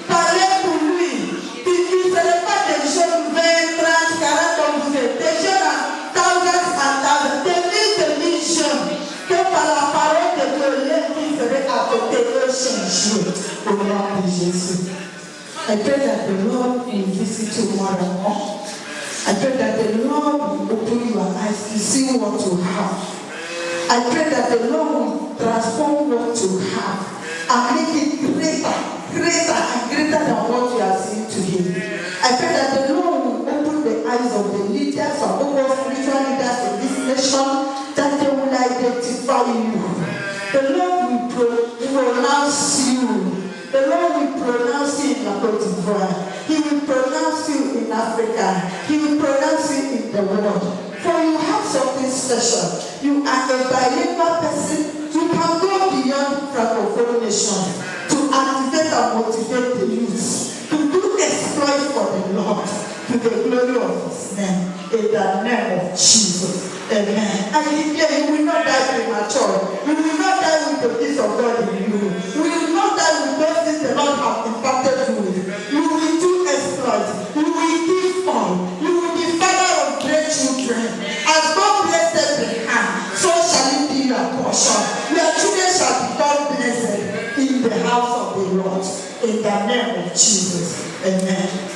Parlez pour lui. Il ne serait pas des jeunes 20, 30, 40 comme vous êtes. Des jeunes en thousands en thousands. Des milliers jeunes. Que par la parole de Dieu, les qui seraient affectés et changés. Au nom de Jésus. I pray that the Lord will visit you more and more. I pray that the Lord will open your eyes to see what you have. I pray that the Lord will transform what you have and make it greater, greater and greater than what you are seeing today. I pray that the Lord will open the eyes of the leaders, of all spiritual leaders in this nation, that they will identify you. The Lord will pronounce you. The Lord will pronounce you in Cote d'Ivoire. He will pronounce you in Africa. He will pronounce you in the world. For you have something special. You are a bilingual person. You can go beyond Francophone nations to activate and motivate the youth to do exploit for the Lord to the glory of His name. In the name of Jesus. Amen. I declare you will not die premature. You will not die with the peace of God in you. You will not die with those things the Lord has impacted you with. You will do exploits. You will give all. You will be father of great children. As God blessed Abraham, so shall it be your portion. Your children shall become blessed in the house of the Lord. In the name of Jesus. Amen.